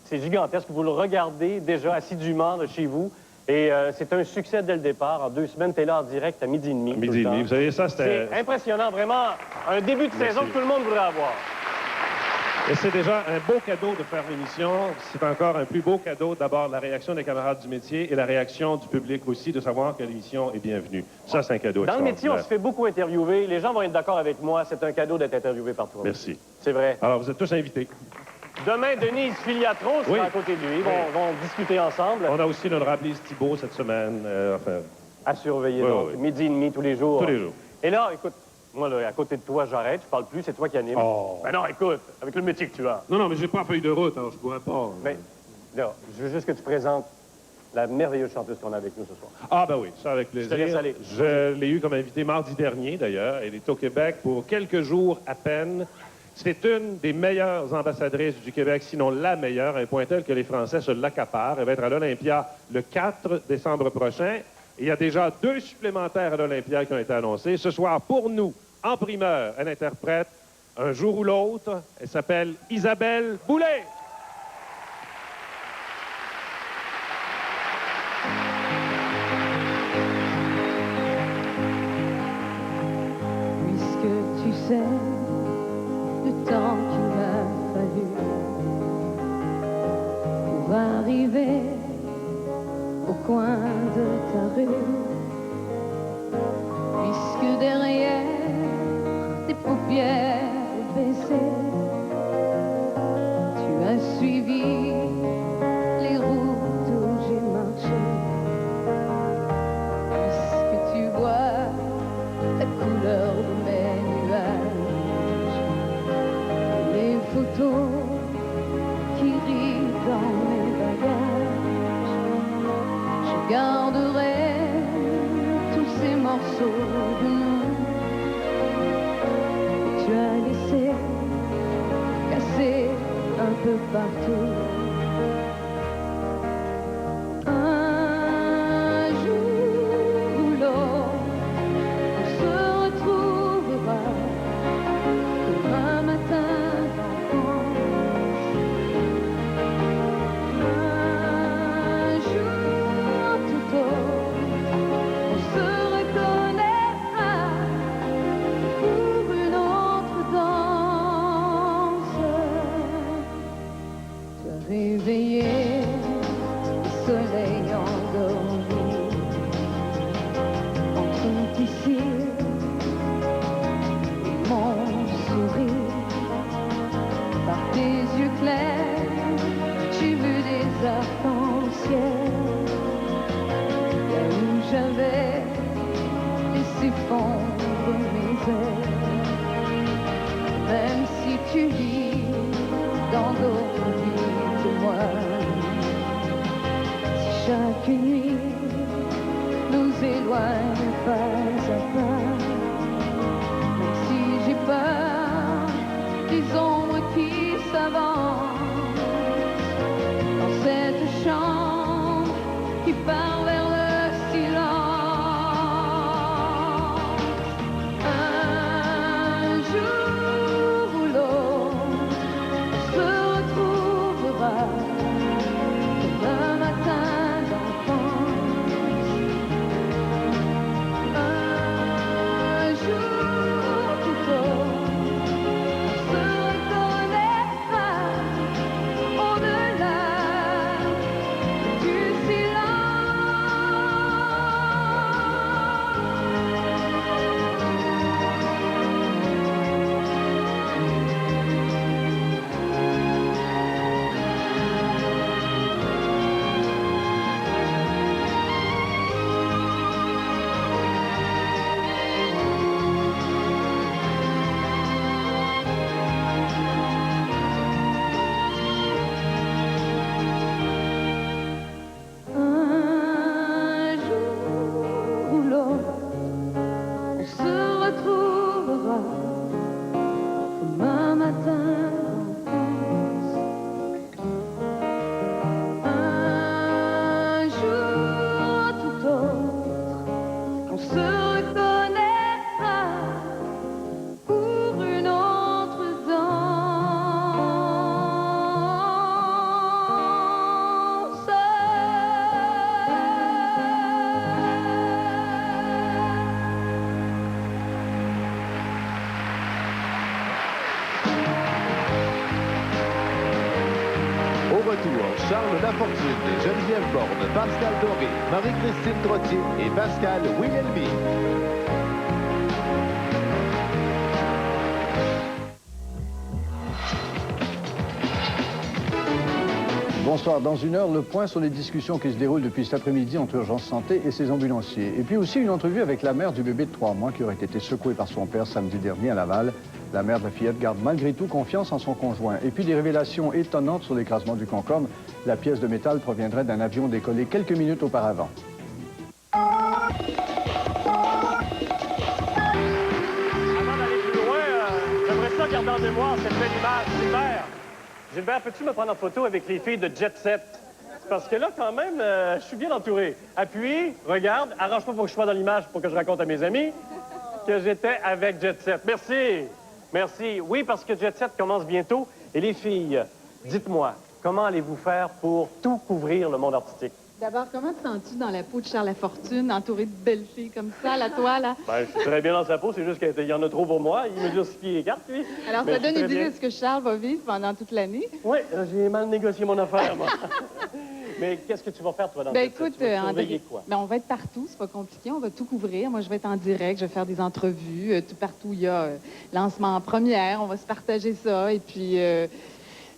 c'est gigantesque. Vous le regardez déjà assidûment de chez vous. Et c'est un succès dès le départ. En 2 semaines, tu es là en direct à 12h30. Midi et demi. Vous savez, ça, c'était... C'est impressionnant, vraiment. Un début de saison que tout le monde voudrait avoir. Et c'est déjà un beau cadeau de faire l'émission. C'est encore un plus beau cadeau, d'abord, la réaction des camarades du métier et la réaction du public aussi, de savoir que l'émission est bienvenue. Ça, c'est un cadeau Dans le métier, on se extraordinaire. fait beaucoup interviewer. Les gens vont être d'accord avec moi. C'est un cadeau d'être interviewé par toi. Merci. C'est vrai. Alors, vous êtes tous invités. Demain, Denise Filiatron sera Oui. à côté de lui. Ils Oui. vont discuter ensemble. On a aussi l'honorable Lise Thibault cette semaine. À surveiller, Oui, donc. oui. Midi et demi, tous les jours. Tous les jours. Et là, écoute, moi, là, à côté de toi, j'arrête. Je parle plus. C'est toi qui anime. Oh. Ben non, écoute, avec le métier que tu as. Non, j'ai pas feuille de route, alors je pourrais pas. Mais là, je veux juste que tu présentes la merveilleuse chanteuse qu'on a avec nous ce soir. Ah, ben oui, ça avec Je te plaisir. laisse aller. Je l'ai eu comme invité mardi dernier, d'ailleurs. Elle est au Québec pour quelques jours à peine. C'est une des meilleures ambassadrices du Québec, sinon la meilleure, à un point tel que les Français se l'accaparent. Elle va être à l'Olympia le 4 décembre prochain. Et il y a déjà 2 supplémentaires à l'Olympia qui ont été annoncés. Ce soir, pour nous, en primeur, elle interprète Un jour ou l'autre. Elle s'appelle Isabelle Boulay. arriver au coin de ta rue, puisque derrière tes paupières baissées, tu as suivi les routes où j'ai marché, puisque tu vois la couleur de mes nuages, les photos qui rient dans mes bagages. Je garderai tous ces morceaux de nous que tu as laissés cassés un peu partout. Un jour ou l'autre, on se retrouvera comme un matin d'enfance. Un jour tout autre, on se reconnaîtra pour une autre danse. Tu as réveillé le soleil endormi entre ici et mon sourire. Par tes yeux clairs, j'ai vu des arcs-en-ciel, là où j'avais laissé fondre mes ailes. Même si tu vis dans d'autres vies que moi, si chaque nuit nous éloigne pas à pas, même si j'ai peur des ombres qui s'avancent dans cette chambre qui part vers le silence. Un jour ou l'autre, on se retrouvera comme un matin d'enfance. Un jour tout autre, on se reconnaîtra au-delà du Un jour ou l'autre, on se retrouvera comme un matin d'enfance. Un jour tout autre, on se reconnaîtra pour une autre danse. Au retour, Charles Lafortune, Geneviève Borne, Pascal Doré, Marie-Christine Trottier et Pascal Wilhelmy. Bonsoir. Dans une heure, le point sur les discussions qui se déroulent depuis cet après-midi entre Urgence Santé et ses ambulanciers. Et puis aussi une entrevue avec la mère du bébé de 3 mois qui aurait été secoué par son père samedi dernier à Laval. La mère de la fillette garde malgré tout confiance en son conjoint. Et puis des révélations étonnantes sur l'écrasement du Concorde. La pièce de métal proviendrait d'un avion décollé quelques minutes auparavant. Avant d'aller plus loin, j'aimerais ça garder en mémoire cette belle image. Gilbert, peux-tu me prendre en photo avec les filles de Jet Set? C'est parce que là, quand même, je suis bien entouré. Appuie, regarde, arrange-toi pour que je sois dans l'image pour que je raconte à mes amis que j'étais avec Jet Set. Merci. Merci. Oui, parce que Jet Set commence bientôt. Et les filles, dites-moi, comment allez-vous faire pour tout couvrir le monde artistique? D'abord, comment te sens-tu dans la peau de Charles Lafortune, entouré de belles filles comme ça, la toile? Là? Ben, je suis très bien dans sa peau, c'est juste qu'il y en a trop pour moi. Il mesure 6 pieds et 4, lui. Alors, ça donne une idée de ce que Charles va vivre pendant toute l'année? Oui, j'ai mal négocié mon affaire, moi. Mais qu'est-ce que tu vas faire, toi, dans Ben cette écoute, tu vas André, surveiller quoi? ben, on va être partout, c'est pas compliqué, on va tout couvrir. Moi, je vais être en direct, je vais faire des entrevues, tout partout où il y a lancement en première, on va se partager ça, et puis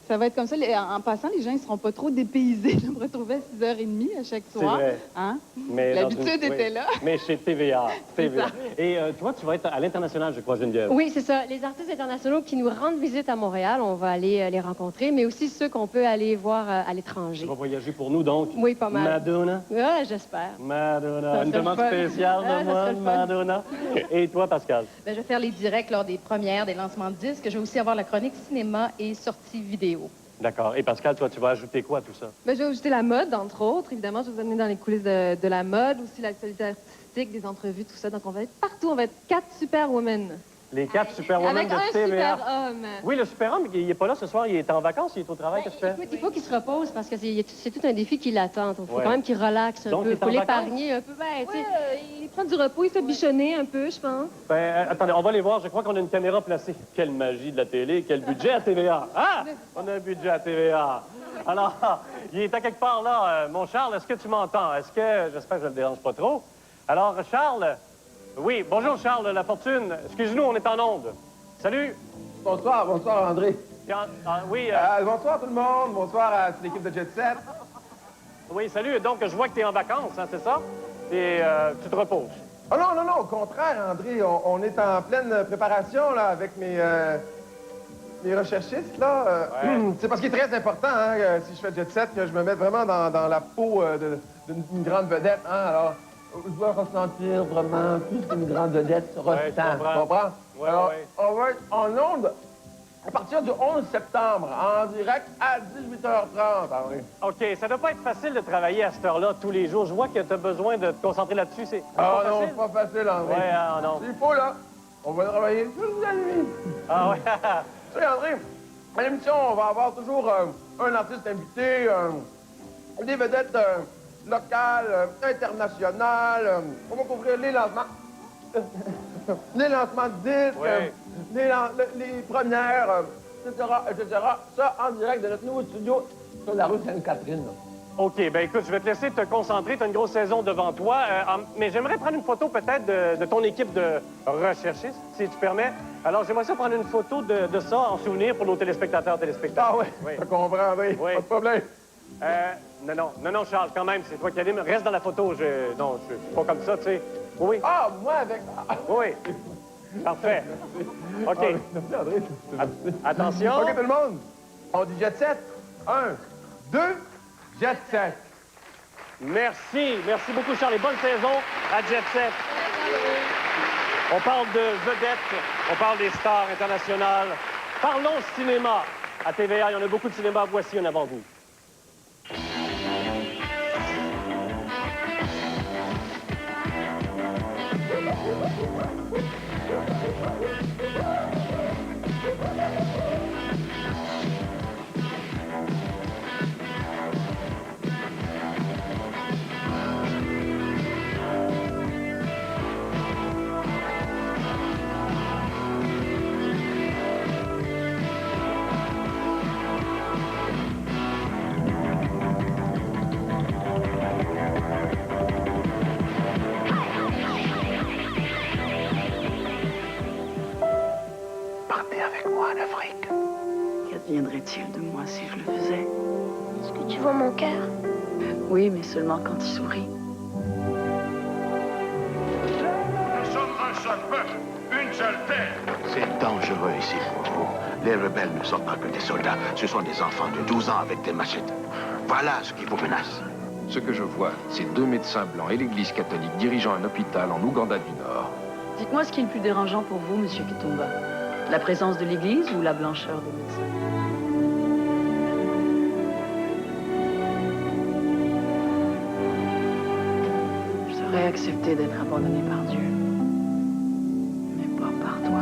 ça va être comme ça. En passant, les gens, ils seront pas trop dépaysés de me retrouver à 6h30 à chaque soir. C'est vrai. Hein? Mais dans L'habitude une- était oui. là. Mais chez TVA. TVA. ça. Et toi, tu vas être à l'international, je crois, Geneviève. Oui, c'est ça. Les artistes internationaux qui nous rendent visite à Montréal, on va aller les rencontrer, mais aussi ceux qu'on peut aller voir à l'étranger. Tu vas voyager pour nous, donc. Oui, pas mal. Madonna. Ouais, j'espère. Madonna. Ça Une serait demande le fun. spéciale Ah, de ça moi, serait le fun. Madonna. Et toi, Pascal? Ben, je vais faire les directs lors des premières, des lancements de disques. Je vais aussi avoir la chronique cinéma et sortie vidéo. D'accord. Et Pascal, toi, tu vas ajouter quoi à tout ça? Ben, je vais ajouter la mode, entre autres. Évidemment, je vais vous amener dans les coulisses de la mode, aussi l'actualité artistique, des entrevues, tout ça. Donc, on va être partout. On va être 4 superwomen. Les 4 superwomen Avec de un TVA. super-homme. Oui, le super-homme, il n'est pas là ce soir. Il est en vacances, il est au travail. Qu'est-ce que tu fais? Écoute, il faut qu'il se repose parce que c'est tout un défi qui l'attend. Il faut Ouais. quand même qu'il relaxe un Donc, peu. il Il est faut en l'épargner un peu. Ben, tu sais, Il prend du repos, il fait bichonner un peu, je pense. Ben, attendez, on va les voir. Je crois qu'on a une caméra placée. Quelle magie de la télé, quel budget à TVA. Ah! On a un budget à TVA. Alors, il est à quelque part là. Mon Charles, est-ce que tu m'entends? Est-ce que... J'espère que je ne le dérange pas trop. Alors, Charles... Oui, bonjour Charles, La Fortune. Excuse-nous, on est en onde. Salut. Bonsoir, bonsoir André. Oui. Bonsoir tout le monde, bonsoir à toute l'équipe de Jet Set. Oui, salut. Donc, je vois que tu es en vacances, hein, c'est ça? Et tu te reposes. Oh non, non, non, au contraire, André, on est en pleine préparation là, avec mes recherchistes. Là. C'est parce qu'il est très important, hein, si je fais Jet Set, que je me mette vraiment dans la peau d'une grande vedette. Hein, alors, je dois ressentir vraiment plus qu'une grande vedette se ressent. Tu comprends? Ouais, Alors, ouais. on va être en onde à partir du 11 septembre, en direct à 18h30. Ah oui. OK, ça doit pas être facile de travailler à cette heure-là tous les jours. Je vois que tu as besoin de te concentrer là-dessus. C'est Ah pas non, facile? c'est pas facile, André. Ouais, ah, non. S'il faut, là, on va travailler toute la nuit. Ah ouais. Tu sais, André, à l'émission, on va avoir toujours un artiste invité, des vedettes locales, internationales. On va couvrir les lancements. Les lancements de disques, Ouais. les premières, etc., etc. Ça, en direct de notre nouveau studio sur la rue Sainte-Catherine. là. OK, ben écoute, je vais te laisser te concentrer. Tu as une grosse saison devant toi. Mais j'aimerais prendre une photo peut-être de ton équipe de recherchistes, si tu permets. Alors, j'aimerais ça prendre une photo de ça en souvenir pour nos téléspectateurs, téléspectateurs. Ah ouais, je comprends, André. Oui. Pas de problème. Non, Charles, quand même, c'est toi qui anime. Reste dans la photo. Non, je suis pas comme ça, tu sais. Oui. Ah, moi avec... Oui. Parfait. OK. Merci, André. Attention. OK, tout le monde. On dit Jet Set. 1, 2, Jet Set. Merci. Merci beaucoup, Charles. Et bonne saison à Jet Set. On parle de vedettes, on parle des stars internationales. Parlons cinéma. À TVA, il y en a beaucoup de cinéma. Voici un avant vous. Partez avec moi en Afrique. Qu'adviendrait-il de moi si je le faisais? Est-ce que tu vois mon cœur? Oui, mais seulement quand il sourit. Nous sommes un seul peuple, une seule terre. C'est dangereux ici pour vous. Les rebelles ne sont pas que des soldats. Ce sont des enfants de 12 ans avec des machettes. Voilà ce qui vous menace. Ce que je vois, c'est 2 médecins blancs et l'église catholique dirigeant un hôpital en Ouganda du Nord. Dites-moi ce qui est le plus dérangeant pour vous, Monsieur Kitumba. La présence de l'église ou la blancheur des médecins? Je saurais accepter d'être abandonné par Dieu. Mais pas par toi.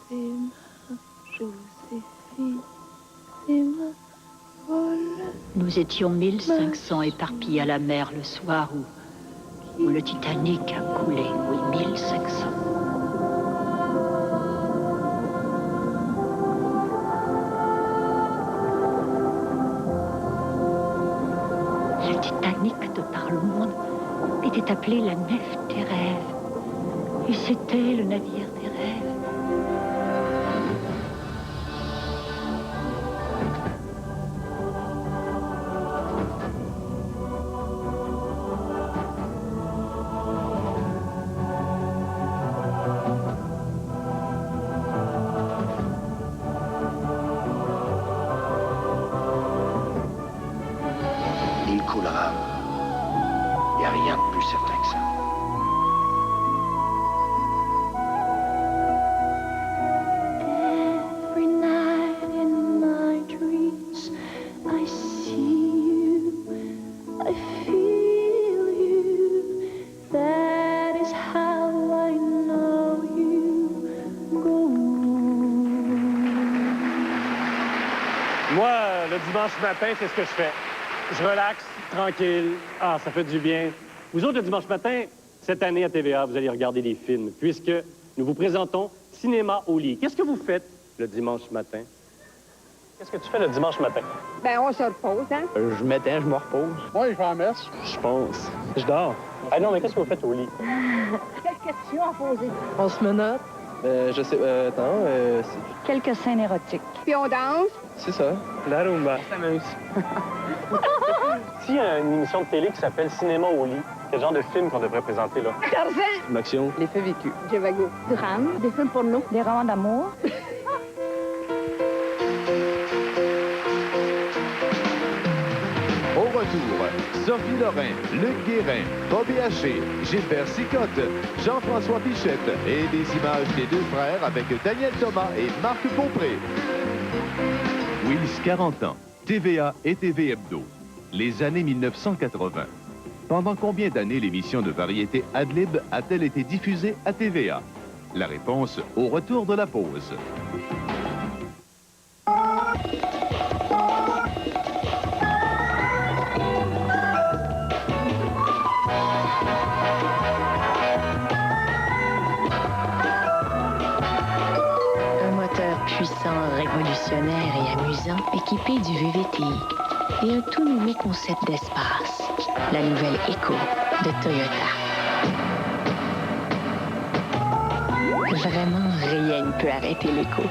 C'est ma Joséphine, c'est ma Nous étions 1500 éparpillés à la mer le soir où le Titanic a coulé. Oui, 1500. Le Titanic, de par le monde, était appelé la nef des rêves. Et c'était le navire des rêves. Il coulera. Il n'y a rien de plus certain que ça. Every night in my dreams, I see you, I feel you. That is how I know you go. Moi, le dimanche matin, c'est ce que je fais. Je relaxe, tranquille. Ah, ça fait du bien. Vous autres, le dimanche matin, cette année à TVA, vous allez regarder des films, puisque nous vous présentons Cinéma au lit. Qu'est-ce que vous faites le dimanche matin? Qu'est-ce que tu fais le dimanche matin? Ben, on se repose, hein? Je m'éteins, je me repose. Moi, je vais en messe. Je pense. Je dors. Ah non, mais qu'est-ce que vous faites au lit? Quelle question à poser? On se menotte. Je sais... attends, Quelques scènes érotiques. Puis on danse. c'est ça. La rumba. Ça m'amuse. S'il y a une émission de télé qui s'appelle Cinéma au lit, quel genre de film qu'on devrait présenter, là? Tarzan. L'action. Les faits vécus. Gévago. Drame. Des films porno. Des romans d'amour. Au retour, Sophie Lorrain, Luc Guérin, Bobby Haché, Gilbert Sicotte, Jean-François Pichette et des images des deux frères avec Daniel Thomas et Marc Beaupré. Wills 40 ans, TVA et TV Hebdo. Les années 1980. Pendant combien d'années l'émission de variété Adlib a-t-elle été diffusée à TVA? La réponse au retour de la pause. Un moteur puissant, révolutionnaire et amusant, équipé du VVTI. Et un tout nouveau concept d'espace. La nouvelle Echo de Toyota. Vraiment, rien ne peut arrêter l'Echo.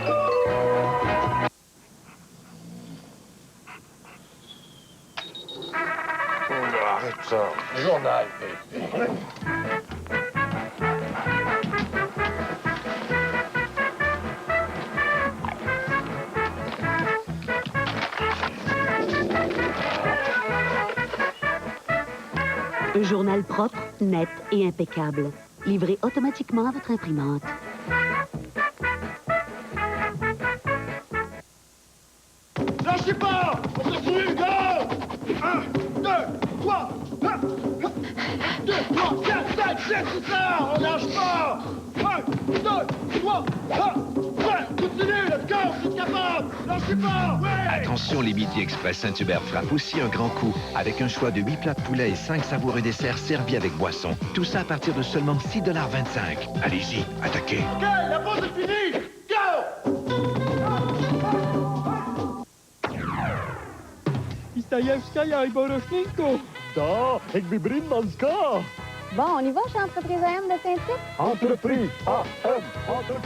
Arrête ça. Journal. Un journal propre, net et impeccable. Livré automatiquement à votre imprimante. Lâchez pas! On continue, go! 1, 2, 3, 2, 3, 4, 5, 6, c'est ça! On lâche pas! 1, 2, 3, 4, continue, let's go! Vous êtes capable! Lâchez pas! Ouais! Attention, les Midi Express Saint-Hubert frappent aussi un grand coup avec un choix de 8 plats de poulet et 5 savoureux desserts servis avec boisson. Tout ça à partir de seulement 6,25 $. Allez-y, attaquez! OK, la pause est finie! Go! Stajewskaja i Borochninko. Da, ik ben Brindanska. Bon, on y va chez Entreprise AM de Saint-Tite? Entreprise AM.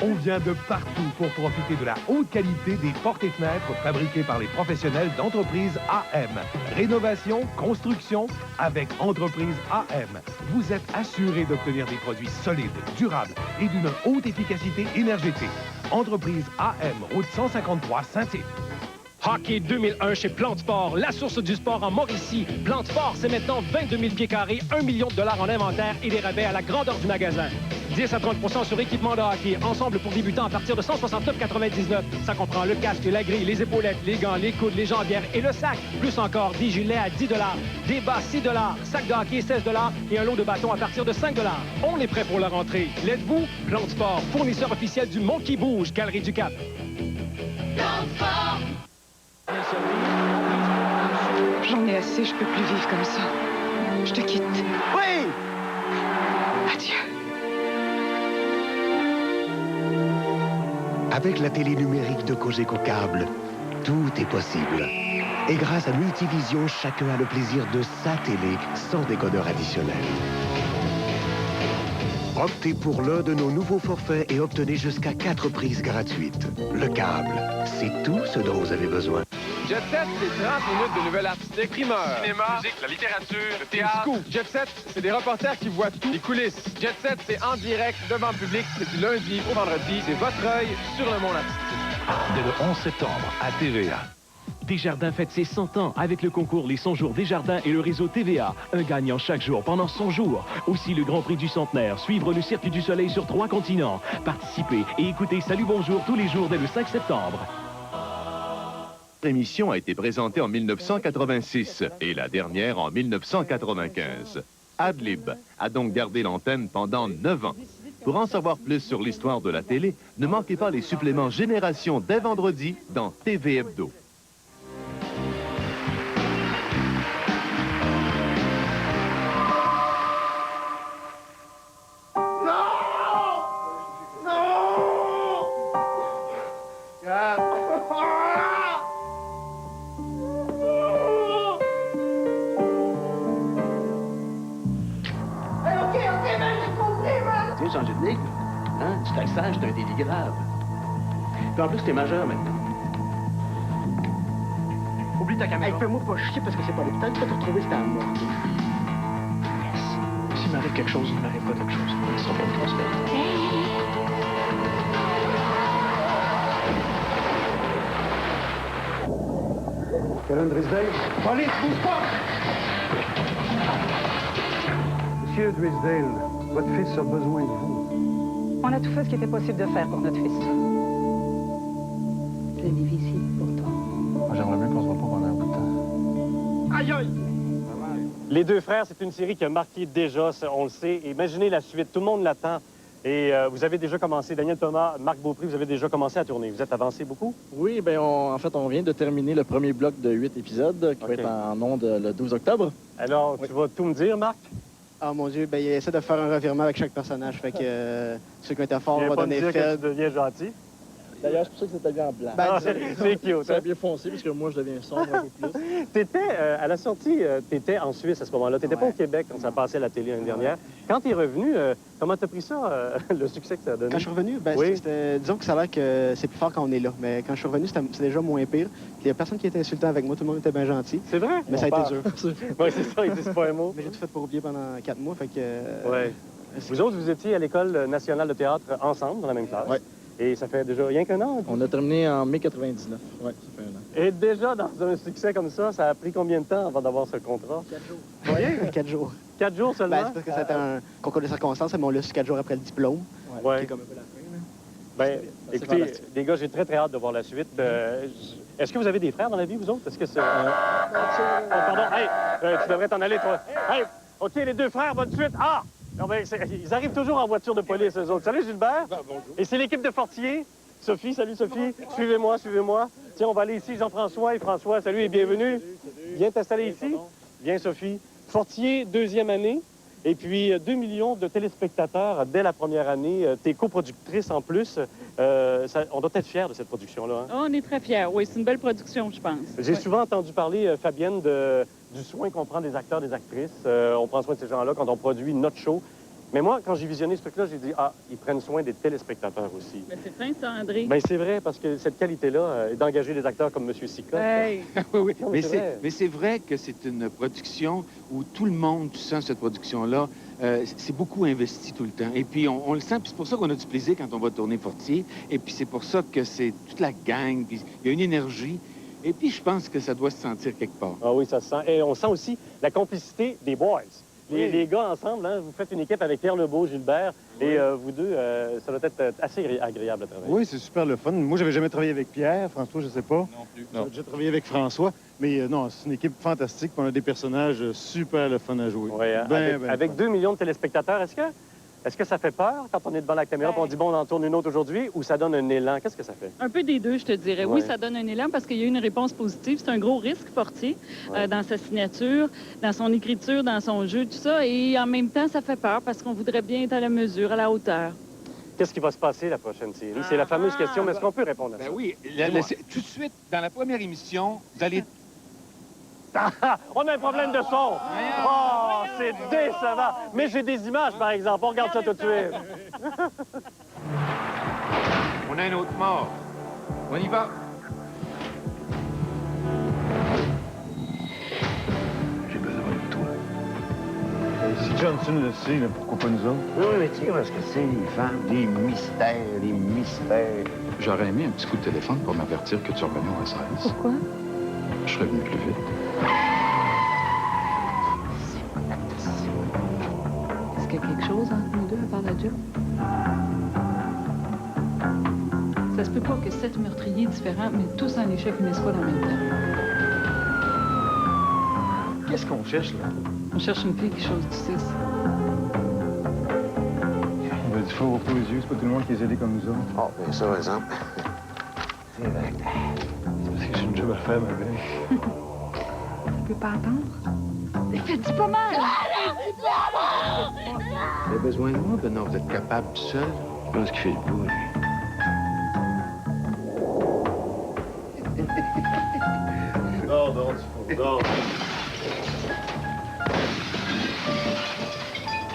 On vient de partout pour profiter de la haute qualité des portes et fenêtres fabriquées par les professionnels d'Entreprise AM. Rénovation, construction, avec Entreprise AM. Vous êtes assuré d'obtenir des produits solides, durables et d'une haute efficacité énergétique. Entreprise AM, route 153, Saint-Tite. Hockey 2001 chez Plante Sport, la source du sport en Mauricie. Plante Sport, c'est maintenant 22 000 pieds carrés, 1 million de dollars en inventaire et des rabais à la grandeur du magasin. 10 à 30 sur équipement de hockey. Ensemble pour débutants à partir de 169,99. Ça comprend le casque, la grille, les épaulettes, les gants, les coudes, les jambières et le sac. Plus encore, des gilets à 10 $, des bas 6 $, sac de hockey 16 $ et un lot de bâtons à partir de 5 $. On est prêt pour la rentrée. L'êtes-vous? Plante Sport, fournisseur officiel du Mont qui bouge, Galerie du Cap. Plante Sport! assez, je peux plus vivre comme ça. Je te quitte. Oui! Adieu. Avec la télé numérique de Cogeco Câble, tout est possible. Et grâce à Multivision, chacun a le plaisir de sa télé sans décodeur additionnel. Optez pour l'un de nos nouveaux forfaits et obtenez jusqu'à 4 prises gratuites. Le câble, c'est tout ce dont vous avez besoin. Jet Set, c'est 30 minutes de nouvelles artistiques, primeurs, cinéma, musique, la littérature, le théâtre. Scoop. Jet Set, c'est des reporters qui voient tout, les coulisses. Jet Set, c'est en direct, devant le public, c'est du lundi au vendredi. C'est votre œil sur le monde artistique. Dès le 11 septembre, à TVA. Desjardins fête ses 100 ans avec le concours Les 100 jours Desjardins et le réseau TVA. Un gagnant chaque jour pendant 100 jours. Aussi le Grand Prix du centenaire. Suivre le Cirque du Soleil sur 3 continents. Participez et écoutez Salut Bonjour tous les jours dès le 5 septembre. L'émission a été présentée en 1986 et la dernière en 1995. Adlib a donc gardé l'antenne pendant 9 ans. Pour en savoir plus sur l'histoire de la télé, ne manquez pas les suppléments Génération dès vendredi dans TV Hebdo. Changer de ligue. Hein? Du taxage, c'est un délit grave. Puis en plus, t'es majeur maintenant. Oublie ta caméra. Hey, fais-moi pas chier parce que c'est pas l'hôpital. Tu vas te retrouver, c'est à moi. Yes. S'il m'arrive quelque chose, il m'arrive pas quelque chose. Ils seront pas transférés. Colonel Drisdale. Police, bouge pas! Monsieur Drisdale, votre fils a besoin de vous. On a tout fait ce qui était possible de faire pour notre fils. C'est difficile pour toi. J'aimerais bien qu'on se voit pas pendant un bout de temps. Aïe, aïe! Les Deux Frères, c'est une série qui a marqué déjà, on le sait. Imaginez la suite, tout le monde l'attend. Et vous avez déjà commencé, Daniel Thomas, Marc Beaupré, vous avez déjà commencé à tourner. Vous êtes avancé beaucoup? Oui, bien, en fait, on vient de terminer le premier bloc de 8 épisodes qui va être en ondes le 12 octobre. Alors, tu vas tout me dire, Marc? Ah, mon Dieu, ben, il essaie de faire un revirement avec chaque personnage. Fait que ceux qui ont été forts vont donner fait. fait. Tu deviens gentil. D'ailleurs, c'est pour ça que c'est habillé en blanc. Ben, c'est cute. C'est bien foncé, parce que moi, je deviens sombre un peu plus. T'étais, à la sortie, t'étais en Suisse à ce moment-là. T'étais pas au Québec quand ça passait à la télé l'année dernière. Quand t'es revenu, comment t'as pris ça, le succès que ça a donné? Quand je suis revenu, ben, oui. disons que ça a l'air que c'est plus fort quand on est là. Mais quand je suis revenu, c'était déjà moins pire. Il y a personne qui était insultant avec moi, tout le monde était bien gentil. C'est vrai? Mais ça a été dur. Oui, c'est ça, ils disent pas un mot. Mais j'ai tout fait pour oublier pendant 4 mois, fait que... Ouais. Vous autres, vous étiez à l'École nationale de théâtre ensemble, dans la même classe. Oui. Et ça fait déjà rien qu'un an? On a terminé en mai 99. Oui, ça fait un an. Et déjà, dans un succès comme ça a pris combien de temps avant d'avoir ce contrat? 4 jours. Combien? 4 jours. 4 jours seulement? Ben, c'est parce que c'était un concours de circonstances, mais on l'a su 4 jours après le diplôme. Ouais. Qui est comme un peu la fin. Ben, écoutez, les gars, j'ai très, très hâte de voir la suite. Est-ce que vous avez des frères dans la vie, vous autres? Est-ce que c'est... pardon, hey, tu devrais t'en aller, toi. Hey, OK, les deux frères, bonne suite. Ah! Non, ben, ils arrivent toujours en voiture de police, eux autres. Salut, Gilbert. Bonjour. Et c'est l'équipe de Fortier. Sophie, salut, Sophie. Suivez-moi, suivez-moi. Tiens, on va aller ici, Jean-François et François. Salut et bienvenue. Viens t'installer ici. Viens, Sophie. Fortier, 2e année. Et puis, 2 millions de téléspectateurs dès la première année. T'es coproductrice en plus. On doit être fiers de cette production-là. Hein? Oh, on est très fiers. Oui, c'est une belle production, je pense. J'ai souvent entendu parler, Fabienne, du soin qu'on prend des acteurs, des actrices. On prend soin de ces gens-là quand on produit notre show. Mais moi, quand j'ai visionné ce truc-là, j'ai dit, ah, ils prennent soin des téléspectateurs aussi. Mais c'est fin, ça, André. Bien, c'est vrai, parce que cette qualité-là, d'engager des acteurs comme M. Sica. Hey. Oui, Non, mais c'est vrai que c'est une production où tout le monde, tu sens cette production-là, c'est beaucoup investi tout le temps. Et puis, on le sent, puis c'est pour ça qu'on a du plaisir quand on va tourner Fortier. Et puis, c'est pour ça que c'est toute la gang, puis il y a une énergie. Et puis, je pense que ça doit se sentir quelque part. Ah oui, ça se sent. Et on sent aussi la complicité des boys. Les gars ensemble, hein, vous faites une équipe avec Pierre Lebeau, Gilbert, et vous deux, ça doit être assez agréable à travailler. Oui, c'est super le fun. Moi, j'avais jamais travaillé avec Pierre. François, je sais pas. Non plus. J'ai déjà travaillé avec François. Mais non, c'est une équipe fantastique. On a des personnages super le fun à jouer. Oui, avec 2 millions de téléspectateurs, est-ce que Est-ce que ça fait peur quand on est devant la caméra et on dit, bon, on en tourne une autre aujourd'hui, ou ça donne un élan? Qu'est-ce que ça fait? Un peu des deux, je te dirais. Ouais. Oui, ça donne un élan parce qu'il y a eu une réponse positive. C'est un gros risque porté dans sa signature, dans son écriture, dans son jeu, tout ça. Et en même temps, ça fait peur parce qu'on voudrait bien être à la mesure, à la hauteur. Qu'est-ce qui va se passer la prochaine série? C'est la fameuse question, mais est-ce qu'on peut répondre à ça? Ben oui. Tout de suite, dans la première émission, vous allez... On a un problème de son! Oh, c'est décevant! Mais j'ai des images, par exemple. On regarde ça tout de suite. On a un autre mort. On y va. J'ai besoin de toi. Si Johnson le sait, là, pourquoi pas nous autres? Oui, mais tu sais parce que c'est les femmes, les mystères, les mystères. J'aurais aimé un petit coup de téléphone pour m'avertir que tu revenais au 16. Pourquoi? Je serais venu plus vite. Est-ce qu'il y a quelque chose entre nous deux à part la job? Ça se peut pas que 7 meurtriers différents, mais tous en échec une escouade en même temps. Qu'est-ce qu'on cherche, là? On cherche une fille qui chose du 6. On va du four aux yeux, c'est pas tout le monde qui les aide comme nous autres. Oh, bien ça, par exemple. C'est vrai. C'est parce que j'ai une job à faire, ma belle. Tu peux pas attendre? Fais-tu pas mal? Vous avez besoin de moi, Benoît? Vous êtes capable tout seul? Je pense qu'il fait le bout, lui. Dors, tu dors.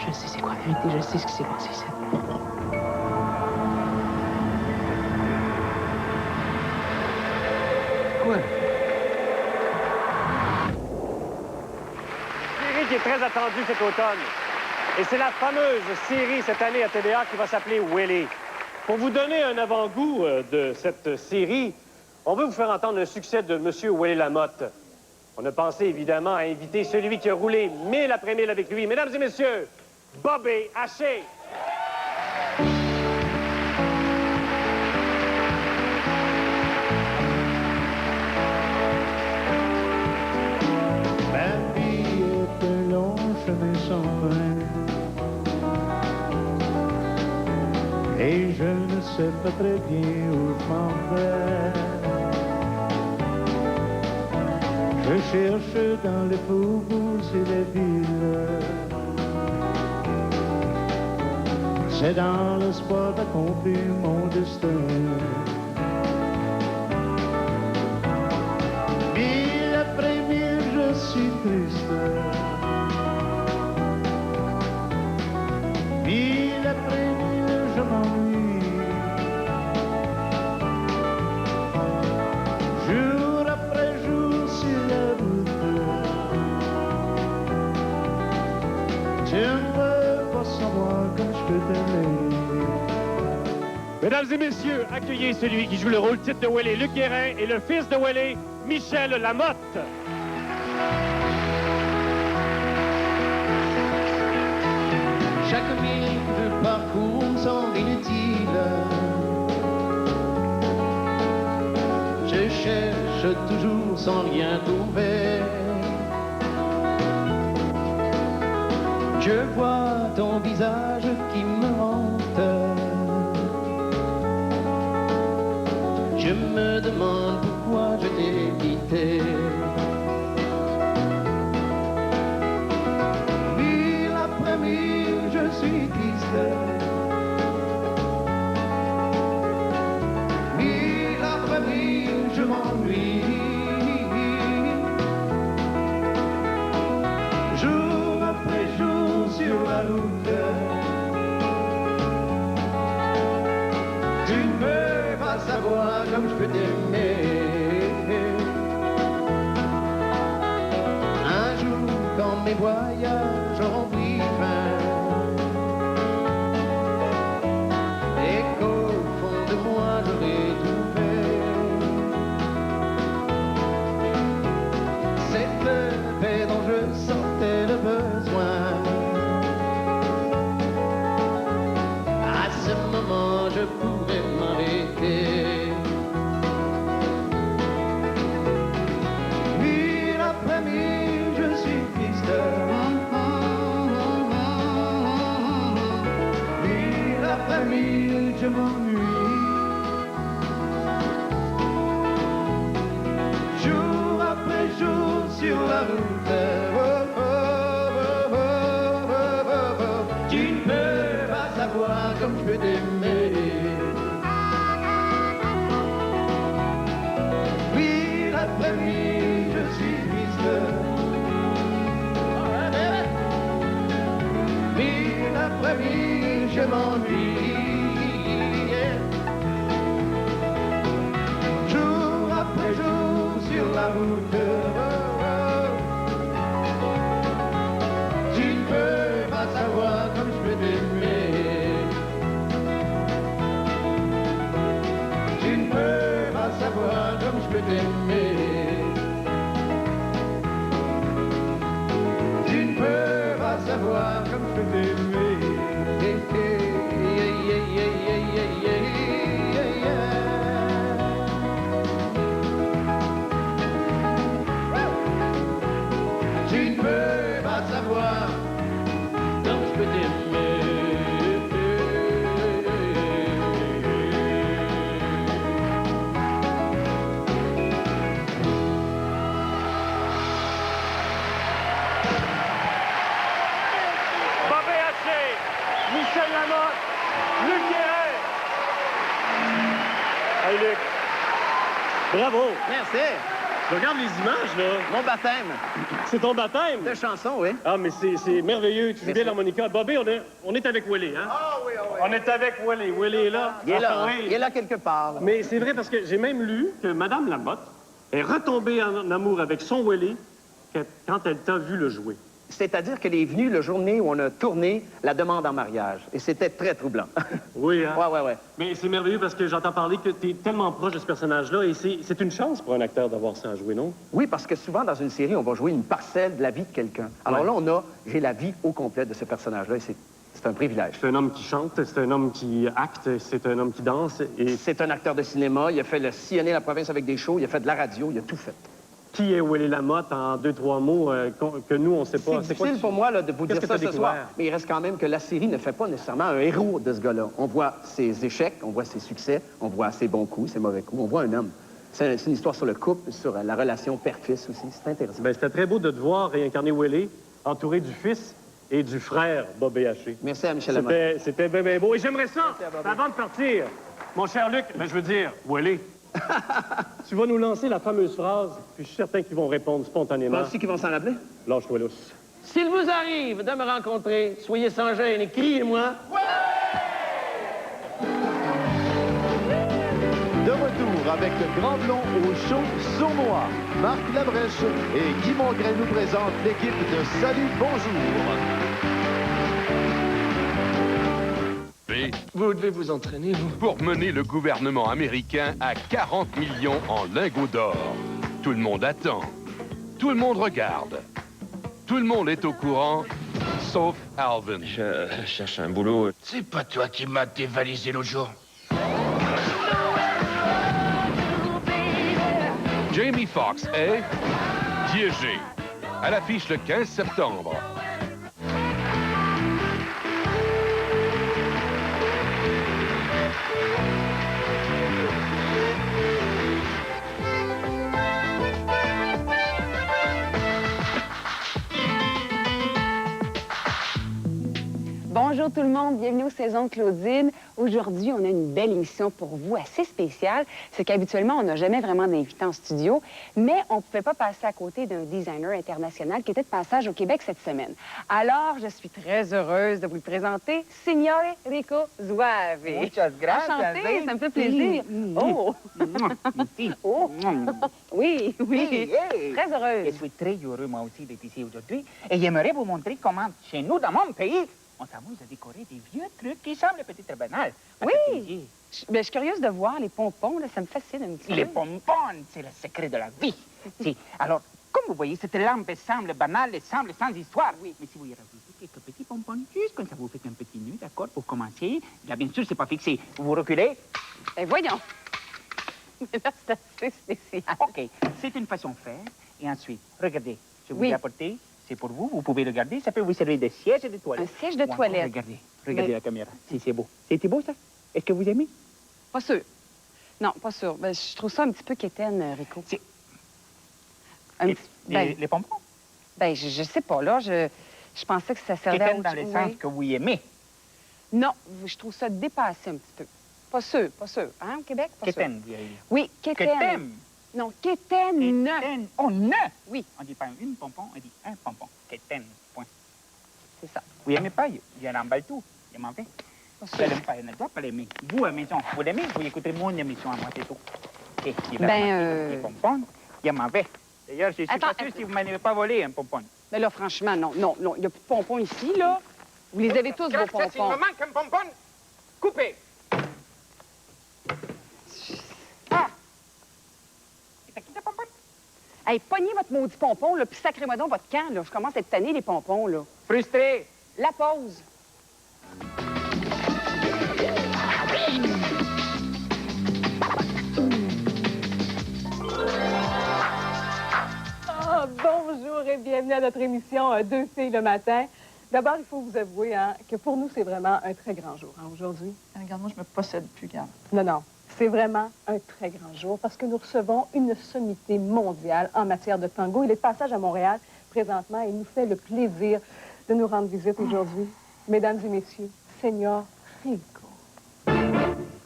Je sais c'est quoi la vérité, je sais ce qui s'est passé ici. Quoi? Série qui est très attendue cet automne. Et c'est la fameuse série cette année à TVA qui va s'appeler Willie. Pour vous donner un avant-goût de cette série, on veut vous faire entendre le succès de M. Willie Lamotte. On a pensé évidemment à inviter celui qui a roulé 1000 après 1000 avec lui. Mesdames et messieurs, Bobby Haché. Ma vie est un long chemin sans fin. Et je ne sais pas très bien où je m'en vais. Je cherche dans les faubourgs et les villes. C'est dans l'espoir d'accomplir mon destin. Mille après mille, je suis triste. Mille après mille, je m'ennuie. Jour après jour sur la route. Tu ne veux pas savoir quand je peux t'aimer. Mesdames et messieurs, accueillez celui qui joue le rôle titre de Willie, Luc Guérin, et le fils de Willie, Michel Lamotte. Chaque mille de parcours me semble inutile. Je cherche toujours sans rien trouver. Je vois ton visage qui me hante. Je me demande pourquoi je t'ai quitté. Mille après mille, je suis triste. Mille après mille, je m'ennuie. Jour après jour sur la route. Tu ne peux pas savoir comme je peux t'aimer. Un jour, quand mes voyages auront pris fin, et qu'au fond de moi j'aurai trouvé cette paix dont je sentais le besoin. À ce moment, je pourrais m'arrêter. Mille après mille, je suis triste. m'ennuie. Jour après jour sur la route, tu ne peux pas savoir comme je peux t'aimer. Nuit après nuit, je suis triste. Nuit après nuit, je m'ennuie. Jour après jour sur la route, tu ne peux pas savoir comme je peux t'aimer. Tu ne peux pas savoir comme je peux t'aimer. Tu ne peux pas savoir comme je peux t'aimer. Tu ne peux pas savoir comme je peux t'aimer. Bobby Haché, Michel Lamotte, Luc Guérin. Hey Luc, bravo. Merci. Je regarde les images, là. Mon baptême. C'est ton baptême? De chanson, oui. Ah, mais c'est merveilleux. Tu joues bien l'harmonica. Bobby, on est avec Willie, hein? Ah oui, oui. On est avec Willie. Willie est là. Il est là, Ah, hein? oui. Il est là quelque part. Là. Mais c'est vrai parce que j'ai même lu que Mme Lamotte est retombée en amour avec son Willie quand elle t'a vu le jouer. C'est-à-dire qu'elle est venue le journée où on a tourné La demande en mariage. Et c'était très troublant. Oui, hein? Ouais. Mais c'est merveilleux parce que j'entends parler que tu es tellement proche de ce personnage-là et c'est une chance pour un acteur d'avoir ça à jouer, non? Oui, parce que souvent, dans une série, on va jouer une parcelle de la vie de quelqu'un. Alors là, j'ai la vie au complet de ce personnage-là et c'est un privilège. C'est un homme qui chante, c'est un homme qui acte, c'est un homme qui danse et... C'est un acteur de cinéma, il a fait sillonner la province avec des shows, il a fait de la radio, il a tout fait. Qui est Willie Lamotte en 2-3 mots que nous, on ne sait pas? C'est difficile pour moi là, de vous dire ça ce soir, mais il reste quand même que la série ne fait pas nécessairement un héros de ce gars-là. On voit ses échecs, on voit ses succès, on voit ses bons coups, ses mauvais coups, on voit un homme. C'est une histoire sur le couple, sur la relation père-fils aussi, c'est intéressant. Ben, c'était très beau de te voir réincarner Willie, entouré du fils et du frère Bobby Haché. Merci à Michel Lamotte. C'était bien, bien beau. Et j'aimerais ça, avant de partir, mon cher Luc, je veux dire, Willie, tu vas nous lancer la fameuse phrase, puis je suis certain qu'ils vont répondre spontanément. Penses-tu qu'ils vont s'en rappeler? Lâche-toi lousse. S'il vous arrive de me rencontrer, soyez sans gêne et criez-moi. De retour avec le Grand Blond au show Sournois. Marc Labrèche et Guy Mongrain nous présentent l'équipe de Salut Bonjour. Vous devez vous entraîner, vous. Pour mener le gouvernement américain à 40 millions en lingots d'or. Tout le monde attend. Tout le monde regarde. Tout le monde est au courant, sauf Alvin. Je cherche un boulot. C'est pas toi qui m'as dévalisé l'autre jour. Jamie Foxx est piégé. À l'affiche le 15 septembre. Bonjour tout le monde, bienvenue aux Saisons de Claudine. Aujourd'hui, on a une belle émission pour vous, assez spéciale. C'est qu'habituellement, on n'a jamais vraiment d'invités en studio, mais on ne pouvait pas passer à côté d'un designer international qui était de passage au Québec cette semaine. Alors, je suis très heureuse de vous le présenter, Signore Rico Zuave. Muchas gracias. Enchanté, ça me fait plaisir. Oh! Oh! Oui, oui. Très heureuse. Je suis très heureux, moi aussi, d'être ici aujourd'hui. Et j'aimerais vous montrer comment, chez nous, dans mon pays, on s'amuse à décorer des vieux trucs qui semblent peut-être banals. Oui. Je suis curieuse de voir les pompons, là, ça me fascine un petit peu. Les pompons, c'est le secret de la vie. Si. Alors, comme vous voyez, cette lampe semble banale et semble sans histoire. Oui. Mais si vous y rajoutez quelques petits pompons, juste comme ça, vous faites un petit nœud, d'accord, pour commencer. Là, bien sûr, c'est pas fixé. Vous reculez. Et voyons. Mais là, c'est assez spécial. OK. C'est une façon de faire. Et ensuite, regardez, je vous ai apporté. C'est pour vous, vous pouvez le garder. Ça peut vous servir de siège de toilette. Un siège de toilette. Regardez la caméra. Si, c'est beau. C'était beau, ça? Est-ce que vous aimez? Pas sûr. Non, pas sûr. Ben, je trouve ça un petit peu quétaine, Rico. Les pompons? Ben, je sais pas, là. Je pensais que ça servait à Quétaine autre dans le chose. sens que vous aimez. Non, je trouve ça dépassé un petit peu. Pas sûr, pas sûr. Hein, au Québec? Pas Quétaine, sûr. vous avez dit. Oui, quétaine. Quétaine. Non, quétaine. Quétaine. Oh, ne! Oui. On dit pas une pompon, on dit un pompon. Quétaine, point. C'est ça. Vous aimez pas? Il y en emballe tout. Il m'en fait. Vous n'aimez pas, il ne doit pas l'aimer. Vous, à la maison, vous l'aimez, vous écoutez mon émission à moi, c'est tout. Et il a les pompons, il m'en fait. D'ailleurs, je suis pas sûr si vous ne m'avez pas volé un pompon. Mais là, franchement, non, non, non. Il n'y a plus de pompons ici, là. Vous les avez tous, vos pompons. S'il me manque un pompon, coupez! Ah! C'est qui le pompon? Hey, pognez votre maudit pompon, là, puis sacrez-moi donc votre camp, là. Je commence à être tannée, les pompons, là. Frustré! La pause. Bonjour et bienvenue à notre émission Deux filles le matin. D'abord, il faut vous avouer que pour nous, c'est vraiment un très grand jour aujourd'hui. Regarde-moi, je me possède plus, garde. Non, non, c'est vraiment un très grand jour parce que nous recevons une sommité mondiale en matière de tango. Il est de passage à Montréal présentement et il nous fait le plaisir de nous rendre visite aujourd'hui. Mesdames et messieurs, Señor Rico.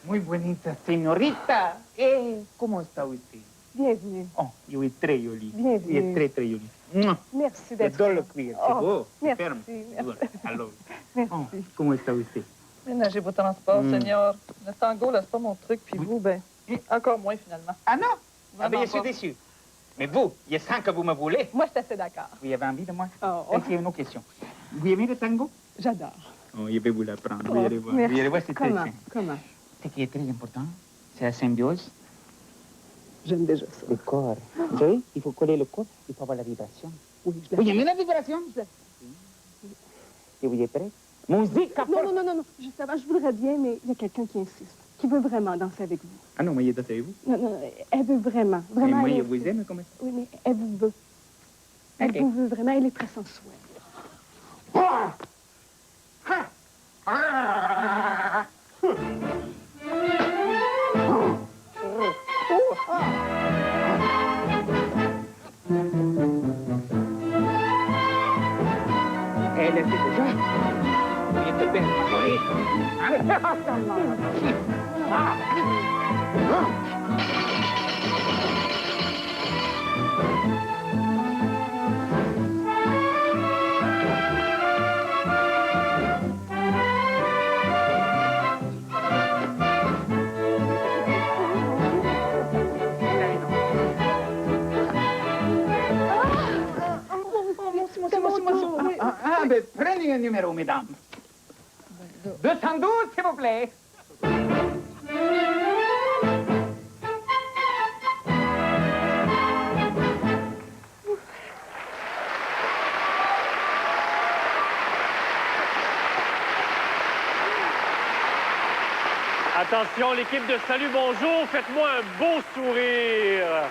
Muy bonita, señorita. ¿Cómo está usted? Bienvenue. Oh, il est très joli. Bienvenue. Il est très, très joli. Merci d'être J'adore le cuir, c'est beau, c'est merci, ferme. merci. Alors, Merci. comment está usted? Ménagez vos transports, Seigneur. Le tango, là, c'est pas mon truc. Puis vous, ben, encore moins, finalement. Ah non? Ah ben, Vraiment je suis pas. déçu. Mais vous, il est sans que vous me voulez. Moi, je suis assez d'accord. Vous avez envie de moi? Oh. Est-ce qu'il y a une autre question? Vous aimez le tango? J'adore. Oh, je vais vous l'apprendre. Vous allez voir. Merci. Vous allez voir, c'est très Comment? simple. Comment? Ce qui est très important, c'est la symbiose. J'aime déjà ça. Le corps. Vous savez, il faut coller le corps, il faut avoir la vibration. Oui, je Vous aimez la vibration? Et vous êtes prêts? Musique à Non, non, non, non, non. Justement, je voudrais bien, mais il y a quelqu'un qui insiste, qui veut vraiment danser avec vous. Ah non, moi, il est danser avec vous. Non, non, elle veut vraiment. Et Vraiment. moi, elle je est- vous aime, comment ça? Oui, mais elle vous veut. Elle Ok. vous veut vraiment, elle est très sensuelle. Elle était déjà. Elle était belle, favorite. Ah, ben, prenez un numéro, mesdames. 212, s'il vous plaît. Attention, l'équipe de Salut Bonjour, faites-moi un beau sourire.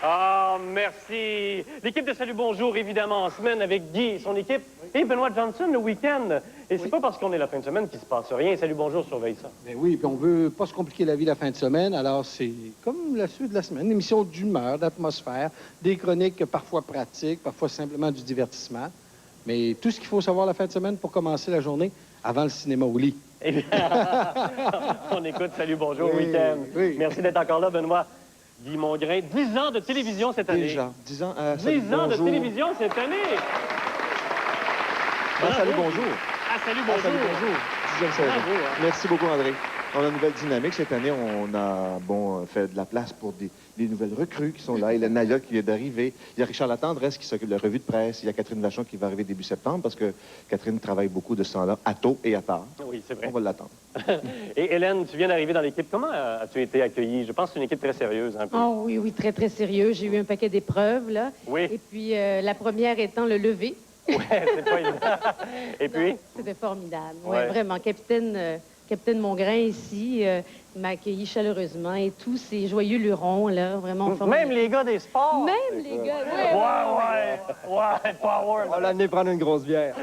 Ah, merci. L'équipe de Salut Bonjour, évidemment, en semaine avec Guy et son équipe. Et Benoît Johnson, le week-end. Et c'est pas parce qu'on est la fin de semaine qu'il se passe rien. Salut Bonjour surveille ça. Ben oui, puis on veut pas se compliquer la vie la fin de semaine, alors c'est comme la suite de la semaine, une émission d'humeur, d'atmosphère, des chroniques parfois pratiques, parfois simplement du divertissement. Mais tout ce qu'il faut savoir la fin de semaine pour commencer la journée avant le cinéma au lit. Eh bien, on écoute Salut Bonjour Oui, week-end. oui. Merci d'être encore là, Benoît. Guy Mongrain, 10 ans de télévision cette année. Déjà, 10 ans. 10 ans de télévision cette année. Salut, bonjour. Ah, salut, Ah, bonjour. salut, bonjour. 10e saison. Bravo, hein. Merci beaucoup, André. On a une nouvelle dynamique. Cette année, on a fait de la place pour des nouvelles recrues qui sont là. Il y a Naya qui vient d'arriver. Il y a Richard Latendresse qui s'occupe de la revue de presse. Il y a Catherine Vachon qui va arriver début septembre parce que Catherine travaille beaucoup de ce temps-là, à tôt et à tard. Oui, c'est vrai. On va l'attendre. Et Hélène, tu viens d'arriver dans l'équipe. Comment as-tu été accueillie? Je pense que c'est une équipe très sérieuse, un peu. Oh oui, oui, très, très sérieux. J'ai eu un paquet d'épreuves, là. Oui. Et puis, la première étant le lever. Ouais, c'est pas évident. Et puis? C'était formidable. Ouais. Ouais, vraiment. Capitaine Mongrain, ici, m'a accueilli chaleureusement. Et tous ces joyeux lurons, là, vraiment formidable. Même les gars des sports. Même les gars. Ouais, power. On va l'amener prendre une grosse bière.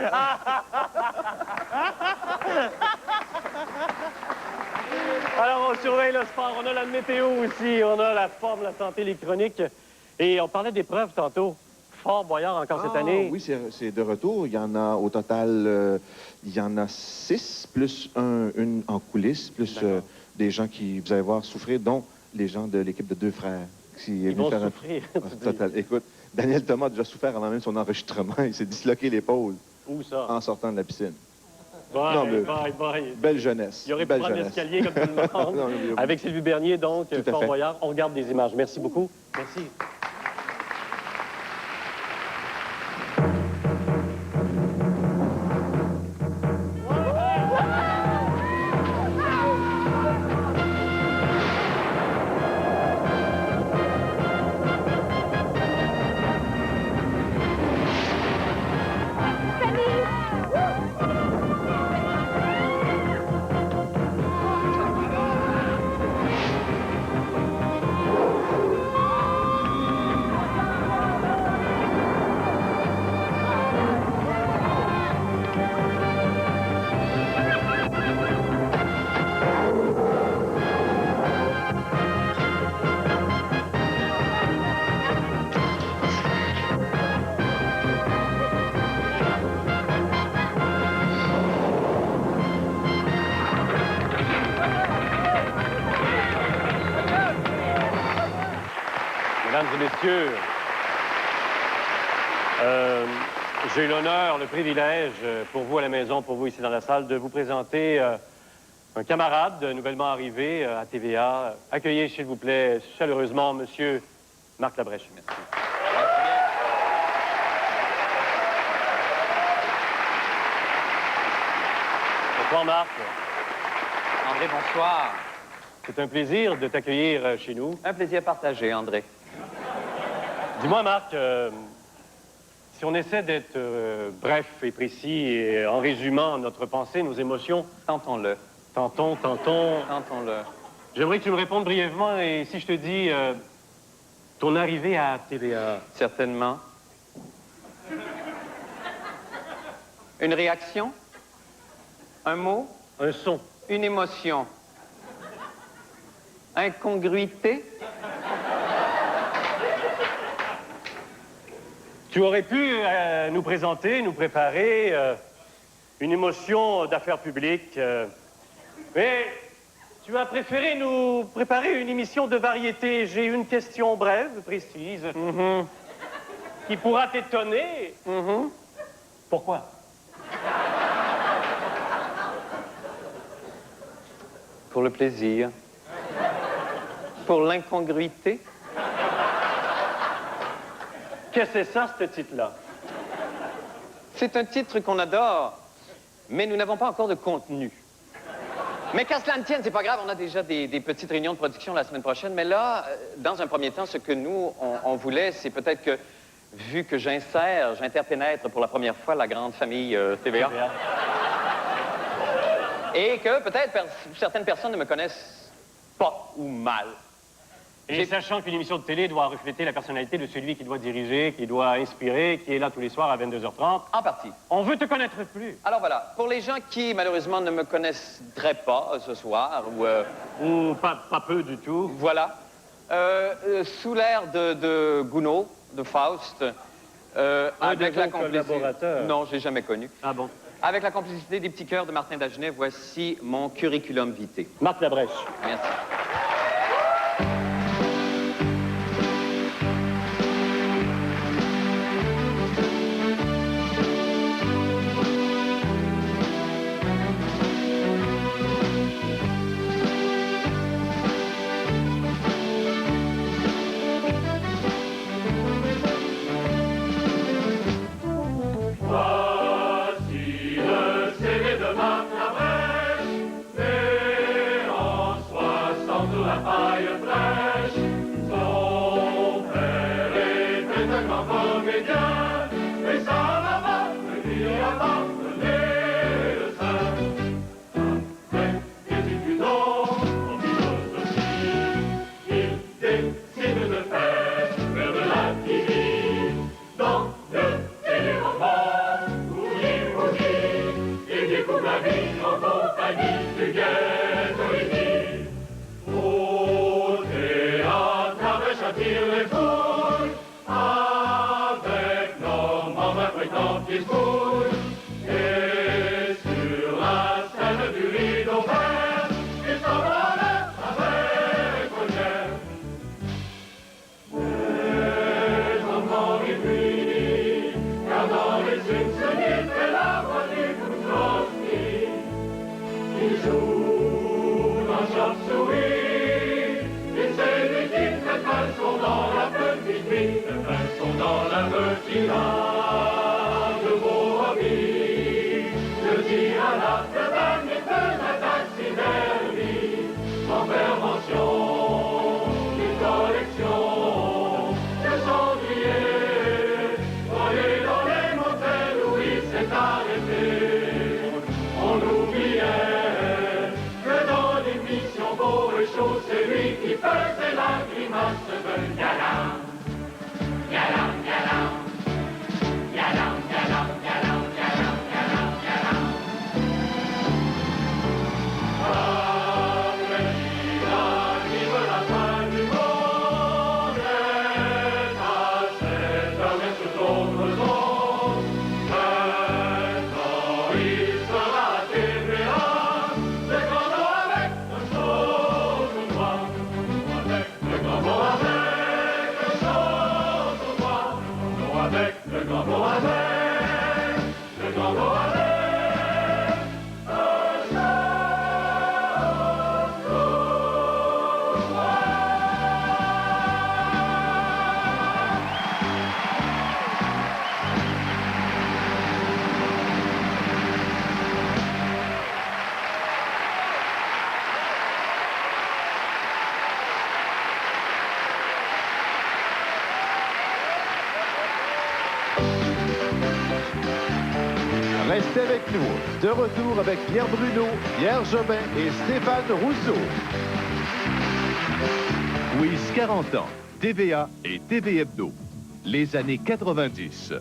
Alors, on surveille le sport, on a la météo aussi, on a la forme, la santé, électronique. Et on parlait d'épreuves tantôt. Fort Boyard encore cette année. Oui, c'est de retour. Il y en a au total, il y en a 6, plus une en coulisses, plus des gens qui, vous allez voir, souffrir, dont les gens de l'équipe de Deux Frères. Ils vont souffrir. Total. Écoute, Daniel Thomas a déjà souffert avant même son enregistrement. Il s'est disloqué l'épaule. Où ça? En sortant de la piscine. Bye, non, mais bye. Belle jeunesse. Il y aurait pu prendre l'escalier comme tout le monde. Non, avec Sylvie Bernier, donc, Fort Boyard. On regarde des images. Merci beaucoup. Merci. Mesdames et messieurs, j'ai l'honneur, le privilège, pour vous à la maison, pour vous ici dans la salle, de vous présenter un camarade nouvellement arrivé à TVA. Accueillez, s'il vous plaît, chaleureusement, Monsieur Marc Labrèche. Merci. Bonsoir, Marc. André, bonsoir. C'est un plaisir de t'accueillir chez nous. Un plaisir partagé, André. Dis-moi, Marc, si on essaie d'être bref et précis et en résumant notre pensée, nos émotions... Tentons-le. Tentons. Tentons-le. J'aimerais que tu me répondes brièvement, et si je te dis ton arrivée à TVA... Certainement. Une réaction? Un mot? Un son. Une émotion? Incongruité? Tu aurais pu nous présenter, nous préparer une émotion d'affaires publiques. Mais tu as préféré nous préparer une émission de variété. J'ai une question brève, précise, qui pourra t'étonner. Pourquoi? Pour le plaisir. Pour l'incongruité. Qu'est-ce que c'est ça, ce titre-là? C'est un titre qu'on adore, mais nous n'avons pas encore de contenu. Mais qu'à cela ne tienne, c'est pas grave, on a déjà des petites réunions de production la semaine prochaine, mais là, dans un premier temps, ce que nous, on voulait, c'est peut-être que, vu que j'interpénètre pour la première fois la grande famille TVA, et que peut-être certaines personnes ne me connaissent pas ou mal. Et sachant qu'une émission de télé doit refléter la personnalité de celui qui doit diriger, qui doit inspirer, qui est là tous les soirs à 22h30. En partie. On veut te connaître plus. Alors voilà, pour les gens qui, malheureusement, ne me connaîtraient pas ce soir, ou pas peu du tout. Voilà. Sous l'air de Gounod, de Faust, avec la collaborateur. Non, je l'ai jamais connu. Ah bon? Avec la complicité des petits cœurs de Martin Dagenet, voici mon curriculum vitae. Marc Labrèche. Merci. qui se coule. Et sur la scène du rideau vert, il s'en va avec Molière. Les enfants rient, car dans les unes se dit la voix du Bouchowski. Il joue dans Chauve-souris, et c'est lui qui fait pinceau dans la petite vie, le pinceau dans la petite âme de beau hobby. Je dis à la semaine et deux taxidermie, en prévention d'une collection de cendriers, voyez dans les motels où il s'est arrêté. On oubliait que dans l'émission Beau et Chaud, c'est lui qui faisait la grimace de galant. Galant, galant, galant, galant, galant, galant, galant, galant. Après qu'il arrive la fin du monde, est à cette heure et sous d'autres ondes. Maintenant il sera à TVA, le gambon avec le chose noir, avec le gambon avec le chose noir, avec le gambon avec le gambon avec. Restez avec nous. De retour avec Pierre Bruno, Pierre Jobin et Stéphane Rousseau. Quiz 40 ans, TVA et TV Hebdo. Les années 90.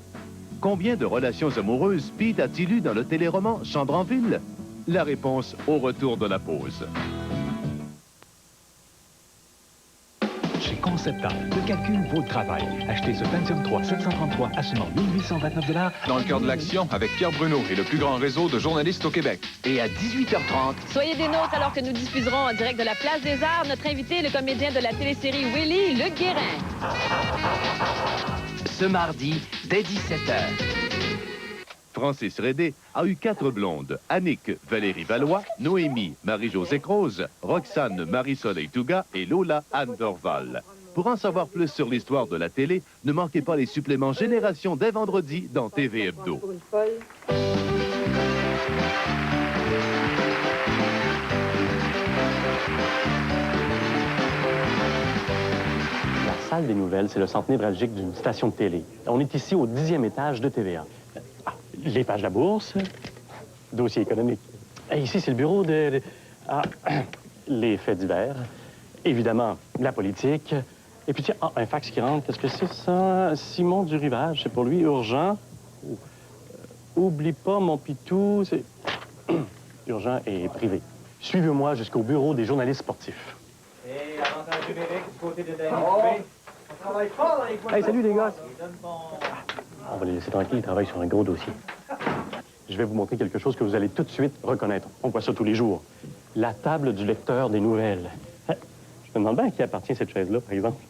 Combien de relations amoureuses Pete a-t-il eu dans le téléroman Chambre en ville? La réponse au retour de la pause. Chez Concepta, le calcul vaut le travail. Achetez ce Pentium 3 733 à seulement 1829 $. Dans le cœur de l'action, avec Pierre Bruno et le plus grand réseau de journalistes au Québec. Et à 18h30... Soyez des nôtres alors que nous diffuserons en direct de la Place des Arts notre invité, le comédien de la télésérie Willy Le Guérin. Ce mardi, dès 17h. Francis Redé a eu 4 blondes. Annick Valérie Valois, Noémie Marie-Josée Croze, Roxane Marie-Soleil Touga et Lola Anne Dorval. Pour en savoir plus sur l'histoire de la télé, ne manquez pas les suppléments Génération dès vendredi dans TV Hebdo. La salle des nouvelles, c'est le centre névralgique d'une station de télé. On est ici au 10e étage de TVA. Les pages de la bourse, dossier économique. Et ici, c'est le bureau les faits divers, évidemment, la politique. Et puis, tiens, un fax qui rentre, qu'est-ce que c'est ça? Simon du Rivage, c'est pour lui, urgent. Oublie pas, mon pitou, c'est urgent et privé. Suivez-moi jusqu'au bureau des journalistes sportifs. Et avantage numérique du côté de Danny Dupé. On travaille fort dans les coins. Hey, salut les gars! On va les laisser tranquilles, ils travaillent sur un gros dossier. Je vais vous montrer quelque chose que vous allez tout de suite reconnaître. On voit ça tous les jours. La table du lecteur des nouvelles. Je me demande bien à qui appartient cette chaise-là, par exemple.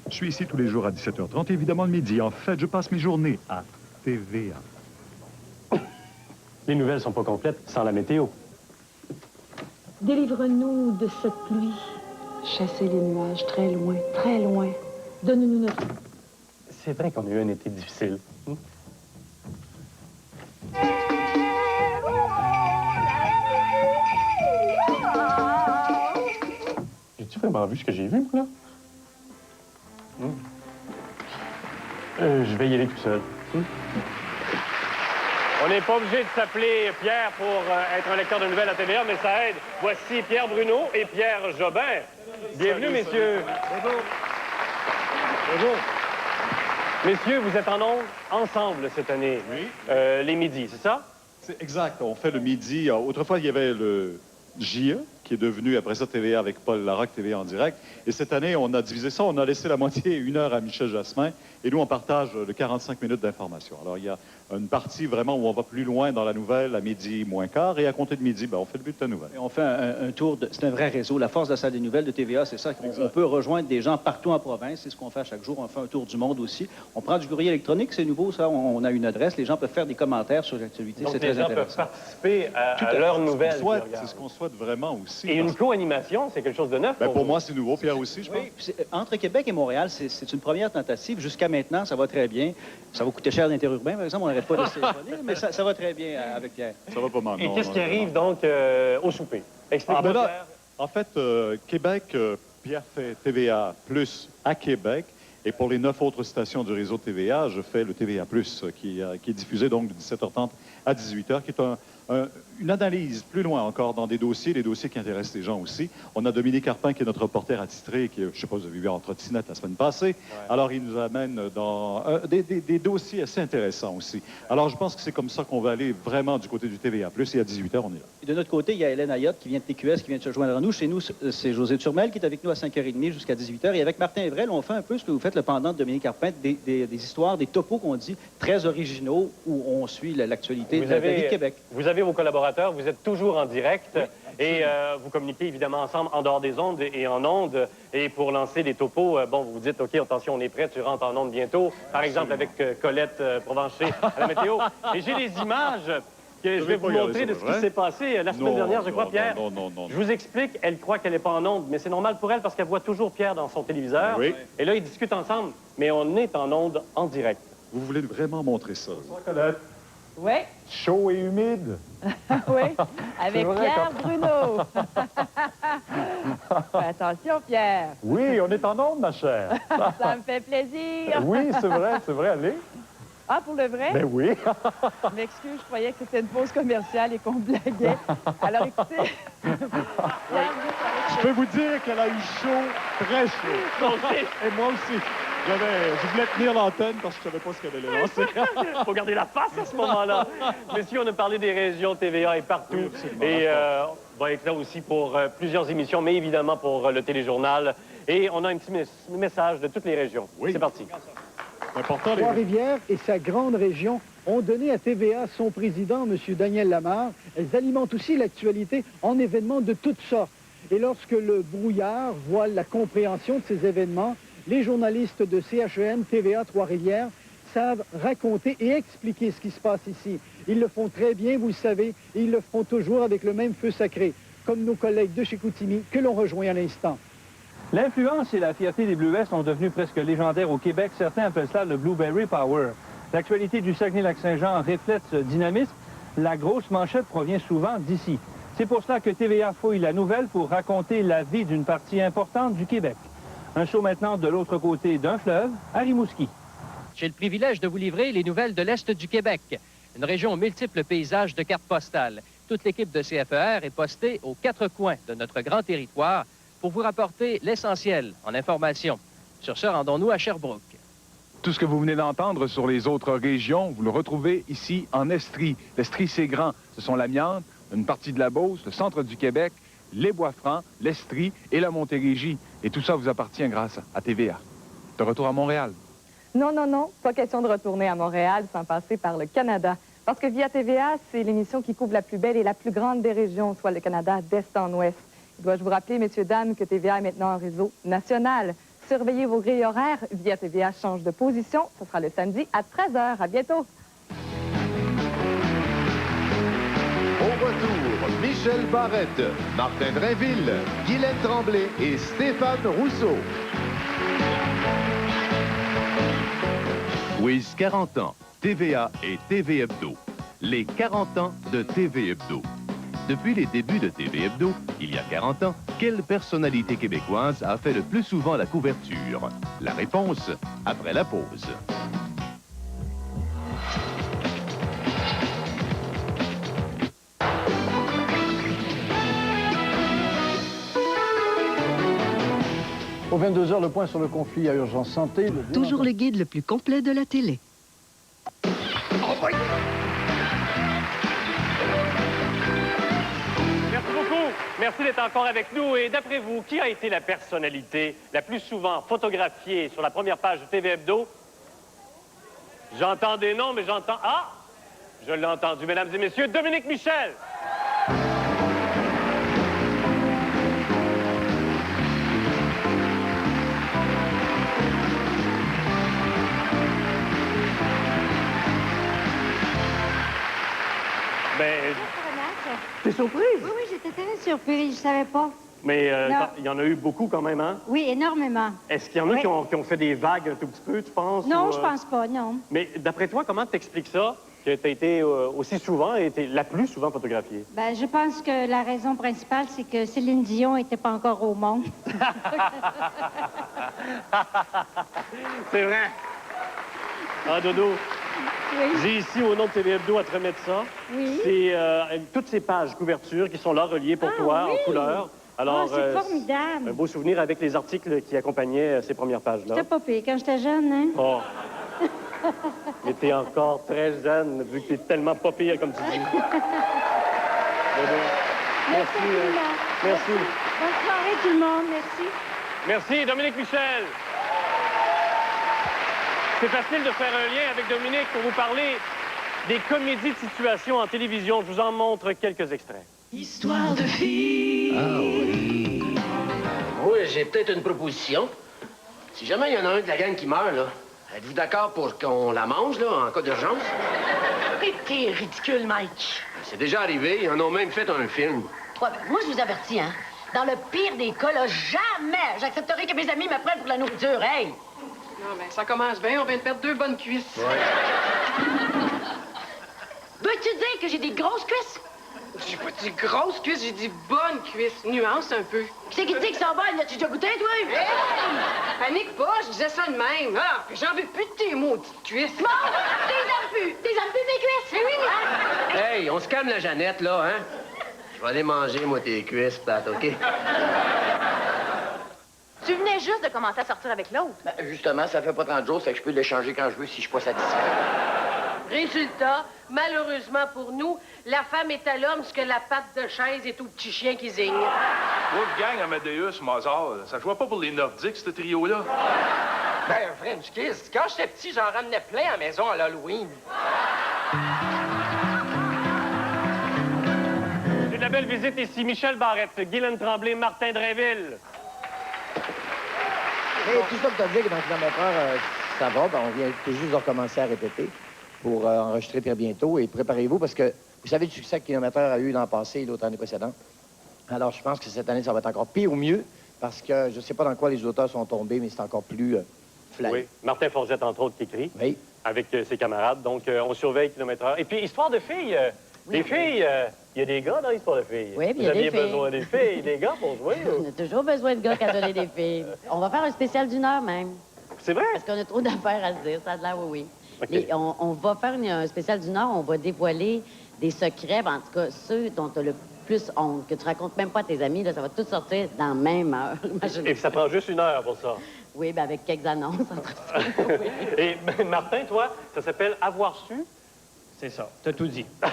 Je suis ici tous les jours à 17h30, évidemment le midi. En fait, je passe mes journées à TVA. Les nouvelles sont pas complètes sans la météo. Délivre-nous de cette pluie. Chasser les nuages très loin, très loin. Donne-nous notre... C'est vrai qu'on a eu un été difficile. J'ai-tu vraiment vu ce que j'ai vu, moi, là? Je vais y aller tout seul. On n'est pas obligé de s'appeler Pierre pour être un lecteur de nouvelles à TVA, mais ça aide. Voici Pierre Bruno et Pierre Jobin. Bienvenue, messieurs. Bonjour. Bonjour. Messieurs, vous êtes en ondes ensemble cette année. Oui. Les midis, c'est ça? C'est exact. On fait le midi. Autrefois, il y avait le JE qui est devenu, après ça, TVA avec Paul Larocque, TVA en direct. Et cette année, on a divisé ça. On a laissé la moitié, 1 heure à Michel Jasmin. Et nous, on partage le 45 minutes d'information. Alors, il y a une partie vraiment où on va plus loin dans la nouvelle à midi moins quart. Et à compter de midi, ben, on fait le bulletin de nouvelle. Et on fait un tour, c'est un vrai réseau. La force de la salle des nouvelles de TVA, c'est ça. On peut rejoindre des gens partout en province. C'est ce qu'on fait à chaque jour. On fait un tour du monde aussi. On prend du courrier électronique, c'est nouveau, ça. On a une adresse. Les gens peuvent faire des commentaires sur l'actualité. C'est très intéressant. Les gens peuvent participer à leurs nouvelles. C'est ce qu'on souhaite vraiment aussi. Et une co-animation, c'est quelque chose de neuf pour moi, c'est nouveau. Pierre aussi, je pense. Oui, entre Québec et Montréal, c'est une première tentative. Jusqu'à maintenant, ça va très bien. Ça va coûter cher d'interurbain, par exemple. On n'arrête pas de se téléphoner, mais ça va très bien avec Pierre. Ça va pas mal. Et qu'est-ce qui arrive donc au souper? Explique-moi, Pierre. En fait, Québec, Pierre fait TVA Plus à Québec. Et pour les 9 autres stations du réseau TVA, je fais le TVA Plus, qui est diffusé donc de 17h30 à 18h, qui est une analyse plus loin encore dans des dossiers qui intéressent les gens aussi. On a Dominique Carpin, qui est notre reporter attitré, qui, je ne sais pas, vous avez vu en trottinette la semaine passée. Ouais. Alors, il nous amène dans des dossiers assez intéressants aussi. Alors, je pense que c'est comme ça qu'on va aller vraiment du côté du TVA+, et à 18h, on est là. Et de notre côté, il y a Hélène Ayotte, qui vient de TQS, qui vient de se joindre à nous. Chez nous, c'est José Turmel, qui est avec nous à 5h30 jusqu'à 18h. Et avec Martin Evrel, on fait un peu ce que vous faites, le pendant de Dominique Carpin, des histoires, des topos qu'on dit très originaux, où on suit l'actualité de la vie de Québec. Vous avez vos collaborateurs, vous êtes toujours en direct, oui, et vous communiquez évidemment ensemble en dehors des ondes et en ondes. Et pour lancer des topos, bon, vous vous dites, OK, attention, on est prêt, tu rentres en ondes bientôt. Par exemple, avec Colette Provencher à la météo. Et j'ai des images que je vais vous montrer de ce qui s'est passé la semaine dernière, je crois, Pierre. Non. Je vous explique, elle croit qu'elle n'est pas en ondes, mais c'est normal pour elle parce qu'elle voit toujours Pierre dans son téléviseur. Oui. Et là, ils discutent ensemble, mais on est en ondes en direct. Vous voulez vraiment montrer ça? Bonsoir, Colette. Oui. Chaud et humide. Oui, avec Pierre Bruno. Attention, Pierre. Oui, on est en ondes, ma chère. Ça me fait plaisir. Oui, c'est vrai, allez. Ah, pour le vrai? Ben oui. Je m'excuse, je croyais que c'était une pause commerciale et qu'on blaguait. Alors, écoutez... Je peux vous dire qu'elle a eu chaud, très chaud. Et moi aussi. Je voulais tenir l'antenne parce que je ne savais pas ce qu'elle allait lancer. Il faut garder la face à ce moment-là. Messieurs, on a parlé des régions TVA et partout. Oui, et on va être là aussi pour plusieurs émissions, mais évidemment pour le téléjournal. Et on a un petit message de toutes les régions. Oui. C'est parti. Trois-Rivières et sa grande région ont donné à TVA son président, M. Daniel Lamarre. Elles alimentent aussi l'actualité en événements de toutes sortes. Et lorsque le brouillard voile la compréhension de ces événements, les journalistes de CHEM, TVA Trois-Rivières, savent raconter et expliquer ce qui se passe ici. Ils le font très bien, vous le savez, et ils le feront toujours avec le même feu sacré, comme nos collègues de Chicoutimi que l'on rejoint à l'instant. L'influence et la fierté des Bleuets sont devenus presque légendaires au Québec. Certains appellent cela le Blueberry Power. L'actualité du Saguenay-Lac-Saint-Jean reflète ce dynamisme. La grosse manchette provient souvent d'ici. C'est pour cela que TVA fouille la nouvelle pour raconter la vie d'une partie importante du Québec. Un saut maintenant de l'autre côté d'un fleuve, à Rimouski. J'ai le privilège de vous livrer les nouvelles de l'Est du Québec, une région aux multiples paysages de cartes postales. Toute l'équipe de CFER est postée aux 4 coins de notre grand territoire pour vous rapporter l'essentiel en information. Sur ce, rendons-nous à Sherbrooke. Tout ce que vous venez d'entendre sur les autres régions, vous le retrouvez ici en Estrie. L'Estrie, c'est grand. Ce sont l'Amiante, une partie de la Beauce, le centre du Québec, les Bois-Francs, l'Estrie et la Montérégie. Et tout ça vous appartient grâce à TVA. De retour à Montréal. Non, pas question de retourner à Montréal sans passer par le Canada. Parce que via TVA, c'est l'émission qui couvre la plus belle et la plus grande des régions, soit le Canada d'est en ouest. Dois-je vous rappeler, messieurs, dames, que TVA est maintenant un réseau national. Surveillez vos grilles horaires. Via TVA change de position. Ce sera le samedi à 13h. À bientôt. Au retour, Michel Barrette, Martin Drainville, Guylaine Tremblay et Stéphane Rousseau. Quiz 40 ans, TVA et TV Hebdo. Les 40 ans de TV Hebdo. Depuis les débuts de TV Hebdo, il y a 40 ans, quelle personnalité québécoise a fait le plus souvent la couverture? La réponse, après la pause. Aux 22h, le point sur le conflit à Urgence Santé. Toujours le guide le plus complet de la télé. Merci beaucoup. Merci d'être encore avec nous. Et d'après vous, qui a été la personnalité la plus souvent photographiée sur la première page de TV Hebdo? J'entends des noms, mais j'entends... Ah! Je l'ai entendu, mesdames et messieurs, Dominique Michel! Ben, t'es surprise? Oui, oui, j'étais très surprise, je savais pas. Mais Non. il y en a eu beaucoup quand même, hein? Oui, énormément. Est-ce qu'il y en a Oui. qui ont fait des vagues un tout petit peu, tu penses? Non, ou, je pense pas, non. Mais d'après toi, comment t'expliques ça, que tu as été aussi souvent et été la plus souvent photographiée? Ben, je pense que la raison principale, c'est que Céline Dion n'était pas encore au monde. C'est vrai. Ah, Dodo. Oui. J'ai ici, au nom de TV Hebdo, à te remettre ça. Oui. C'est toutes ces pages couvertures qui sont là, reliées pour toi, oui. en couleur. Alors, Oh, c'est formidable. un beau souvenir avec les articles qui accompagnaient ces premières pages-là. J'étais pas pire quand j'étais jeune, hein? Oh. Mais t'es encore très jeune, vu que t'es tellement pas pire, comme tu dis. Merci. Merci. Bonne soirée, tout le monde. Merci. Merci, Dominique Michel. C'est facile de faire un lien avec Dominique pour vous parler des comédies de situation en télévision. Je vous en montre quelques extraits. Histoire de fille. Ah oui. Oui, j'ai peut-être une proposition. Si jamais il y en a un de la gang qui meurt, là, êtes-vous d'accord pour qu'on la mange, là, en cas d'urgence? T'es ridicule, Mike. C'est déjà arrivé, ils en ont même fait un film. Ouais, ben, moi, je vous avertis, hein. Dans le pire des cas, là, jamais j'accepterai que mes amis me prennent pour la nourriture. Hey! Non, ben, ça commence bien. On vient de perdre 2 bonnes cuisses. Veux-tu dire que j'ai des grosses cuisses? J'ai pas dit grosses cuisses, j'ai dit bonnes cuisses. Nuance un peu. Qui c'est qui te dit que ça va? L'as-tu déjà goûté, toi? Hey! Panique pas, je disais ça de même. Ah, j'en veux plus de tes maudites cuisses. Bon, t'es aimes plus, mes cuisses? Mais oui! Hey, on se calme la Jeannette, là, hein? Je vais aller manger, moi, tes cuisses, plate, OK? Tu venais juste de commencer à sortir avec l'autre. Ben, justement, ça fait pas 30 jours, c'est que je peux l'échanger quand je veux si je suis pas satisfait. Résultat, malheureusement pour nous, la femme est à l'homme ce que la patte de chaise est au petit chien qui zigne. Wolfgang, Amadeus, Mozart, ça jouait pas pour les Nordiques, ce trio-là? Ben, un French kiss. Quand j'étais petit, j'en ramenais plein à la maison à l'Halloween. C'est de la belle visite ici. Michel Barrette, Guylaine Tremblay, Martin Drainville. Et tout ça pour te dire que dans le kilomètre-heure, ça va. Ben, on vient tout juste de recommencer à répéter pour enregistrer très bientôt. Et préparez-vous parce que vous savez le succès que kilomètre-heure a eu l'an passé et l'autre année précédente. Alors, je pense que cette année, ça va être encore pire ou mieux parce que je ne sais pas dans quoi les auteurs sont tombés, mais c'est encore plus flagrant. Oui, Martin Forgette, entre autres, qui écrit. Oui. Avec ses camarades. Donc, on surveille kilomètre-heure. Et puis, histoire de filles. Les filles, il y a des gars dans l'histoire de filles. Oui, puis il y a des filles. Vous aviez besoin des filles, des gars pour jouer. On a toujours besoin de gars qui a donné des filles. On va faire un spécial d'1 heure même. C'est vrai? Parce qu'on a trop d'affaires à se dire, ça a de l'air, oui. OK. Mais on va faire un spécial d'1 heure, on va dévoiler des secrets, ben, en tout cas ceux dont tu as le plus honte, que tu racontes même pas à tes amis, là, ça va tout sortir dans la même heure. Et puis, ça prend juste 1 heure pour ça. Oui, ben avec quelques annonces entre ça. Oui. Et Martin, toi, ça s'appelle Avoir su? C'est ça, t'as tout dit. 3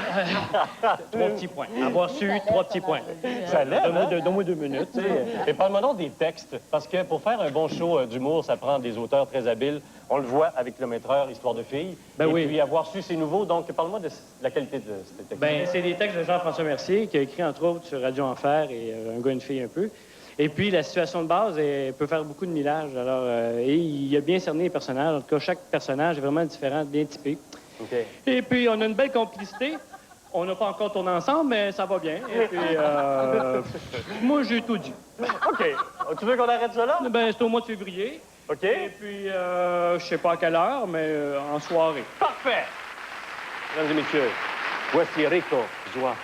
petits points. Avoir su, 3 petits points. Ça lève, hein? Donne-moi 2 minutes. Et parle-moi donc des textes, parce que pour faire un bon show d'humour, ça prend des auteurs très habiles. On le voit avec Kilomètre-heure, Histoire de filles. Ben et oui. puis Avoir su, c'est nouveau. Donc, parle-moi de la qualité de ces textes. Ben, c'est des textes de Jean-François Mercier, qui a écrit, entre autres, sur Radio Enfer et Un gars, une fille, un peu. Et puis, la situation de base peut faire beaucoup de millage. Alors, et il a bien cerné les personnages. En tout cas, chaque personnage est vraiment différent, bien typé. OK. Et puis, on a une belle complicité. On n'a pas encore tourné ensemble, mais ça va bien. Et puis, moi, j'ai tout dit. OK. Tu veux qu'on arrête ça là? Ben, c'est au mois de février. OK. Et puis, je sais pas à quelle heure, mais en soirée. Parfait! Mesdames et messieurs, voici Rico Joie.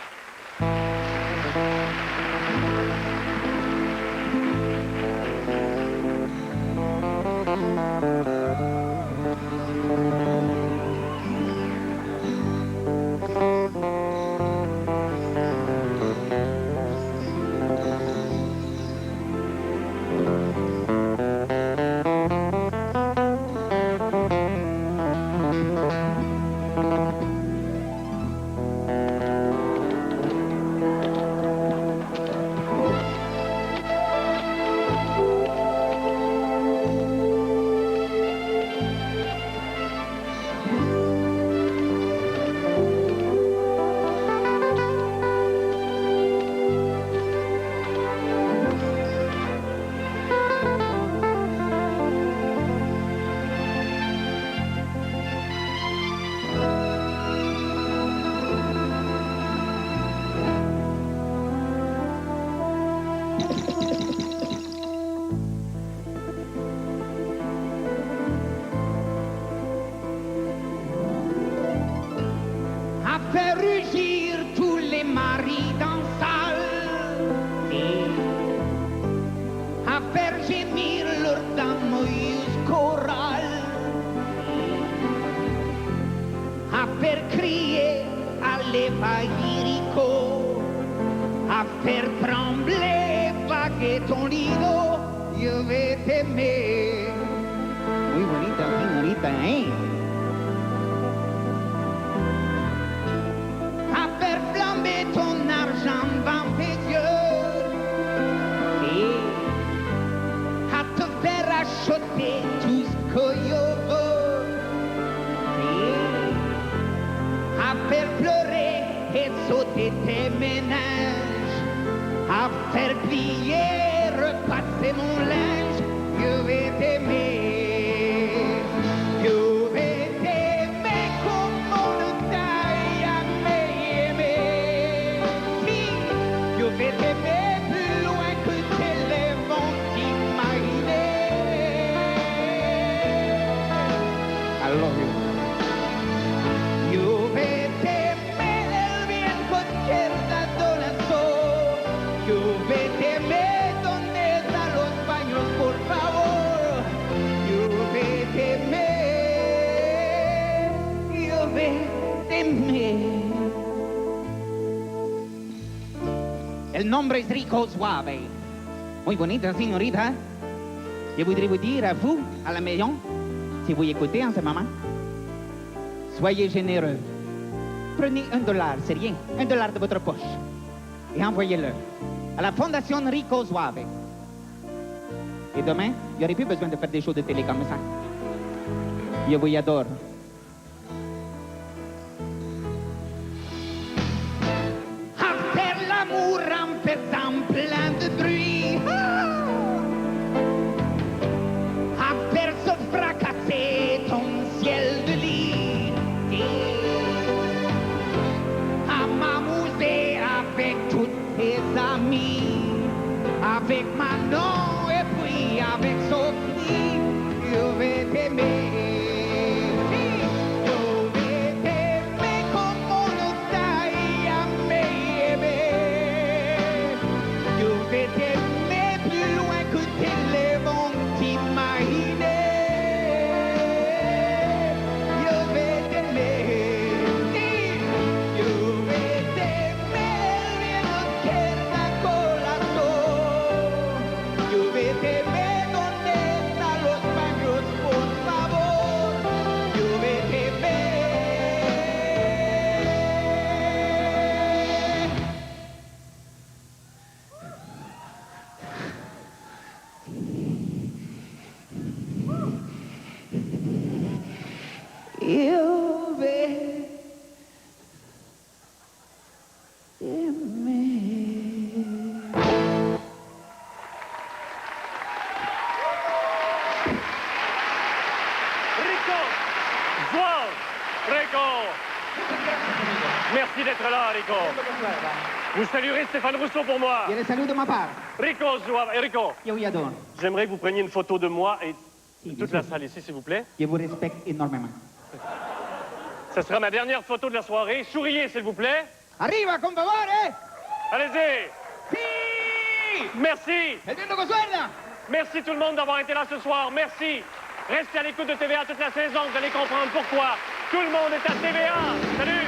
Rico, à faire trembler, vaguer ton lido, je vais t'aimer. Muy bonita, señorita, ¿eh? À faire flamber ton argent dans tes yeux, et à te faire acheter tout ce que je veux, et à faire pleurer et sauter tes ménages, à faire plier, repasser mon linge, je vais t'aimer. Je vais t'aimer comme on ne t'a jamais aimé. Si, je vais t'aimer plus loin que tes lèvres vont t'imaginer. I love you. Je vais t'aimer bien cualquier adolazo. Je vais t'aimer donde a los baños, por favor. Je vais t'aimer. Je vais t'aimer. El nombre es Rico Suave. Muy bonita, señorita. Je voudrais vous dire à vous, à la maison, si vous écoutez en ce moment, soyez généreux. Prenez $1, c'est rien, $1 de votre poche, et envoyez-le à la Fondation Rico Suave. Et demain, il n'y aurait plus besoin de faire des shows de télé comme ça. Je vous adore. À faire l'amour en faisant plein de bruit. À faire se fracasser ton ciel de lit. À m'amuser avec tous tes amis. Avec Manon et puis avec Sophie. Je vais t'aimer. Merci d'être là, Rico. Vous saluerez Stéphane Rousseau pour moi. Il y a des saluts de ma part. Rico, Rico. Je vous adore. J'aimerais que vous preniez une photo de moi et toute la salle ici, s'il vous plaît. Je vous respecte énormément. Ce sera ma dernière photo de la soirée. Souriez, s'il vous plaît. Arriva, con favore. Allez-y. Si. Merci. El viento que suena. Merci tout le monde d'avoir été là ce soir. Merci. Restez à l'écoute de TVA toute la saison. Vous allez comprendre pourquoi tout le monde est à TVA. Salut.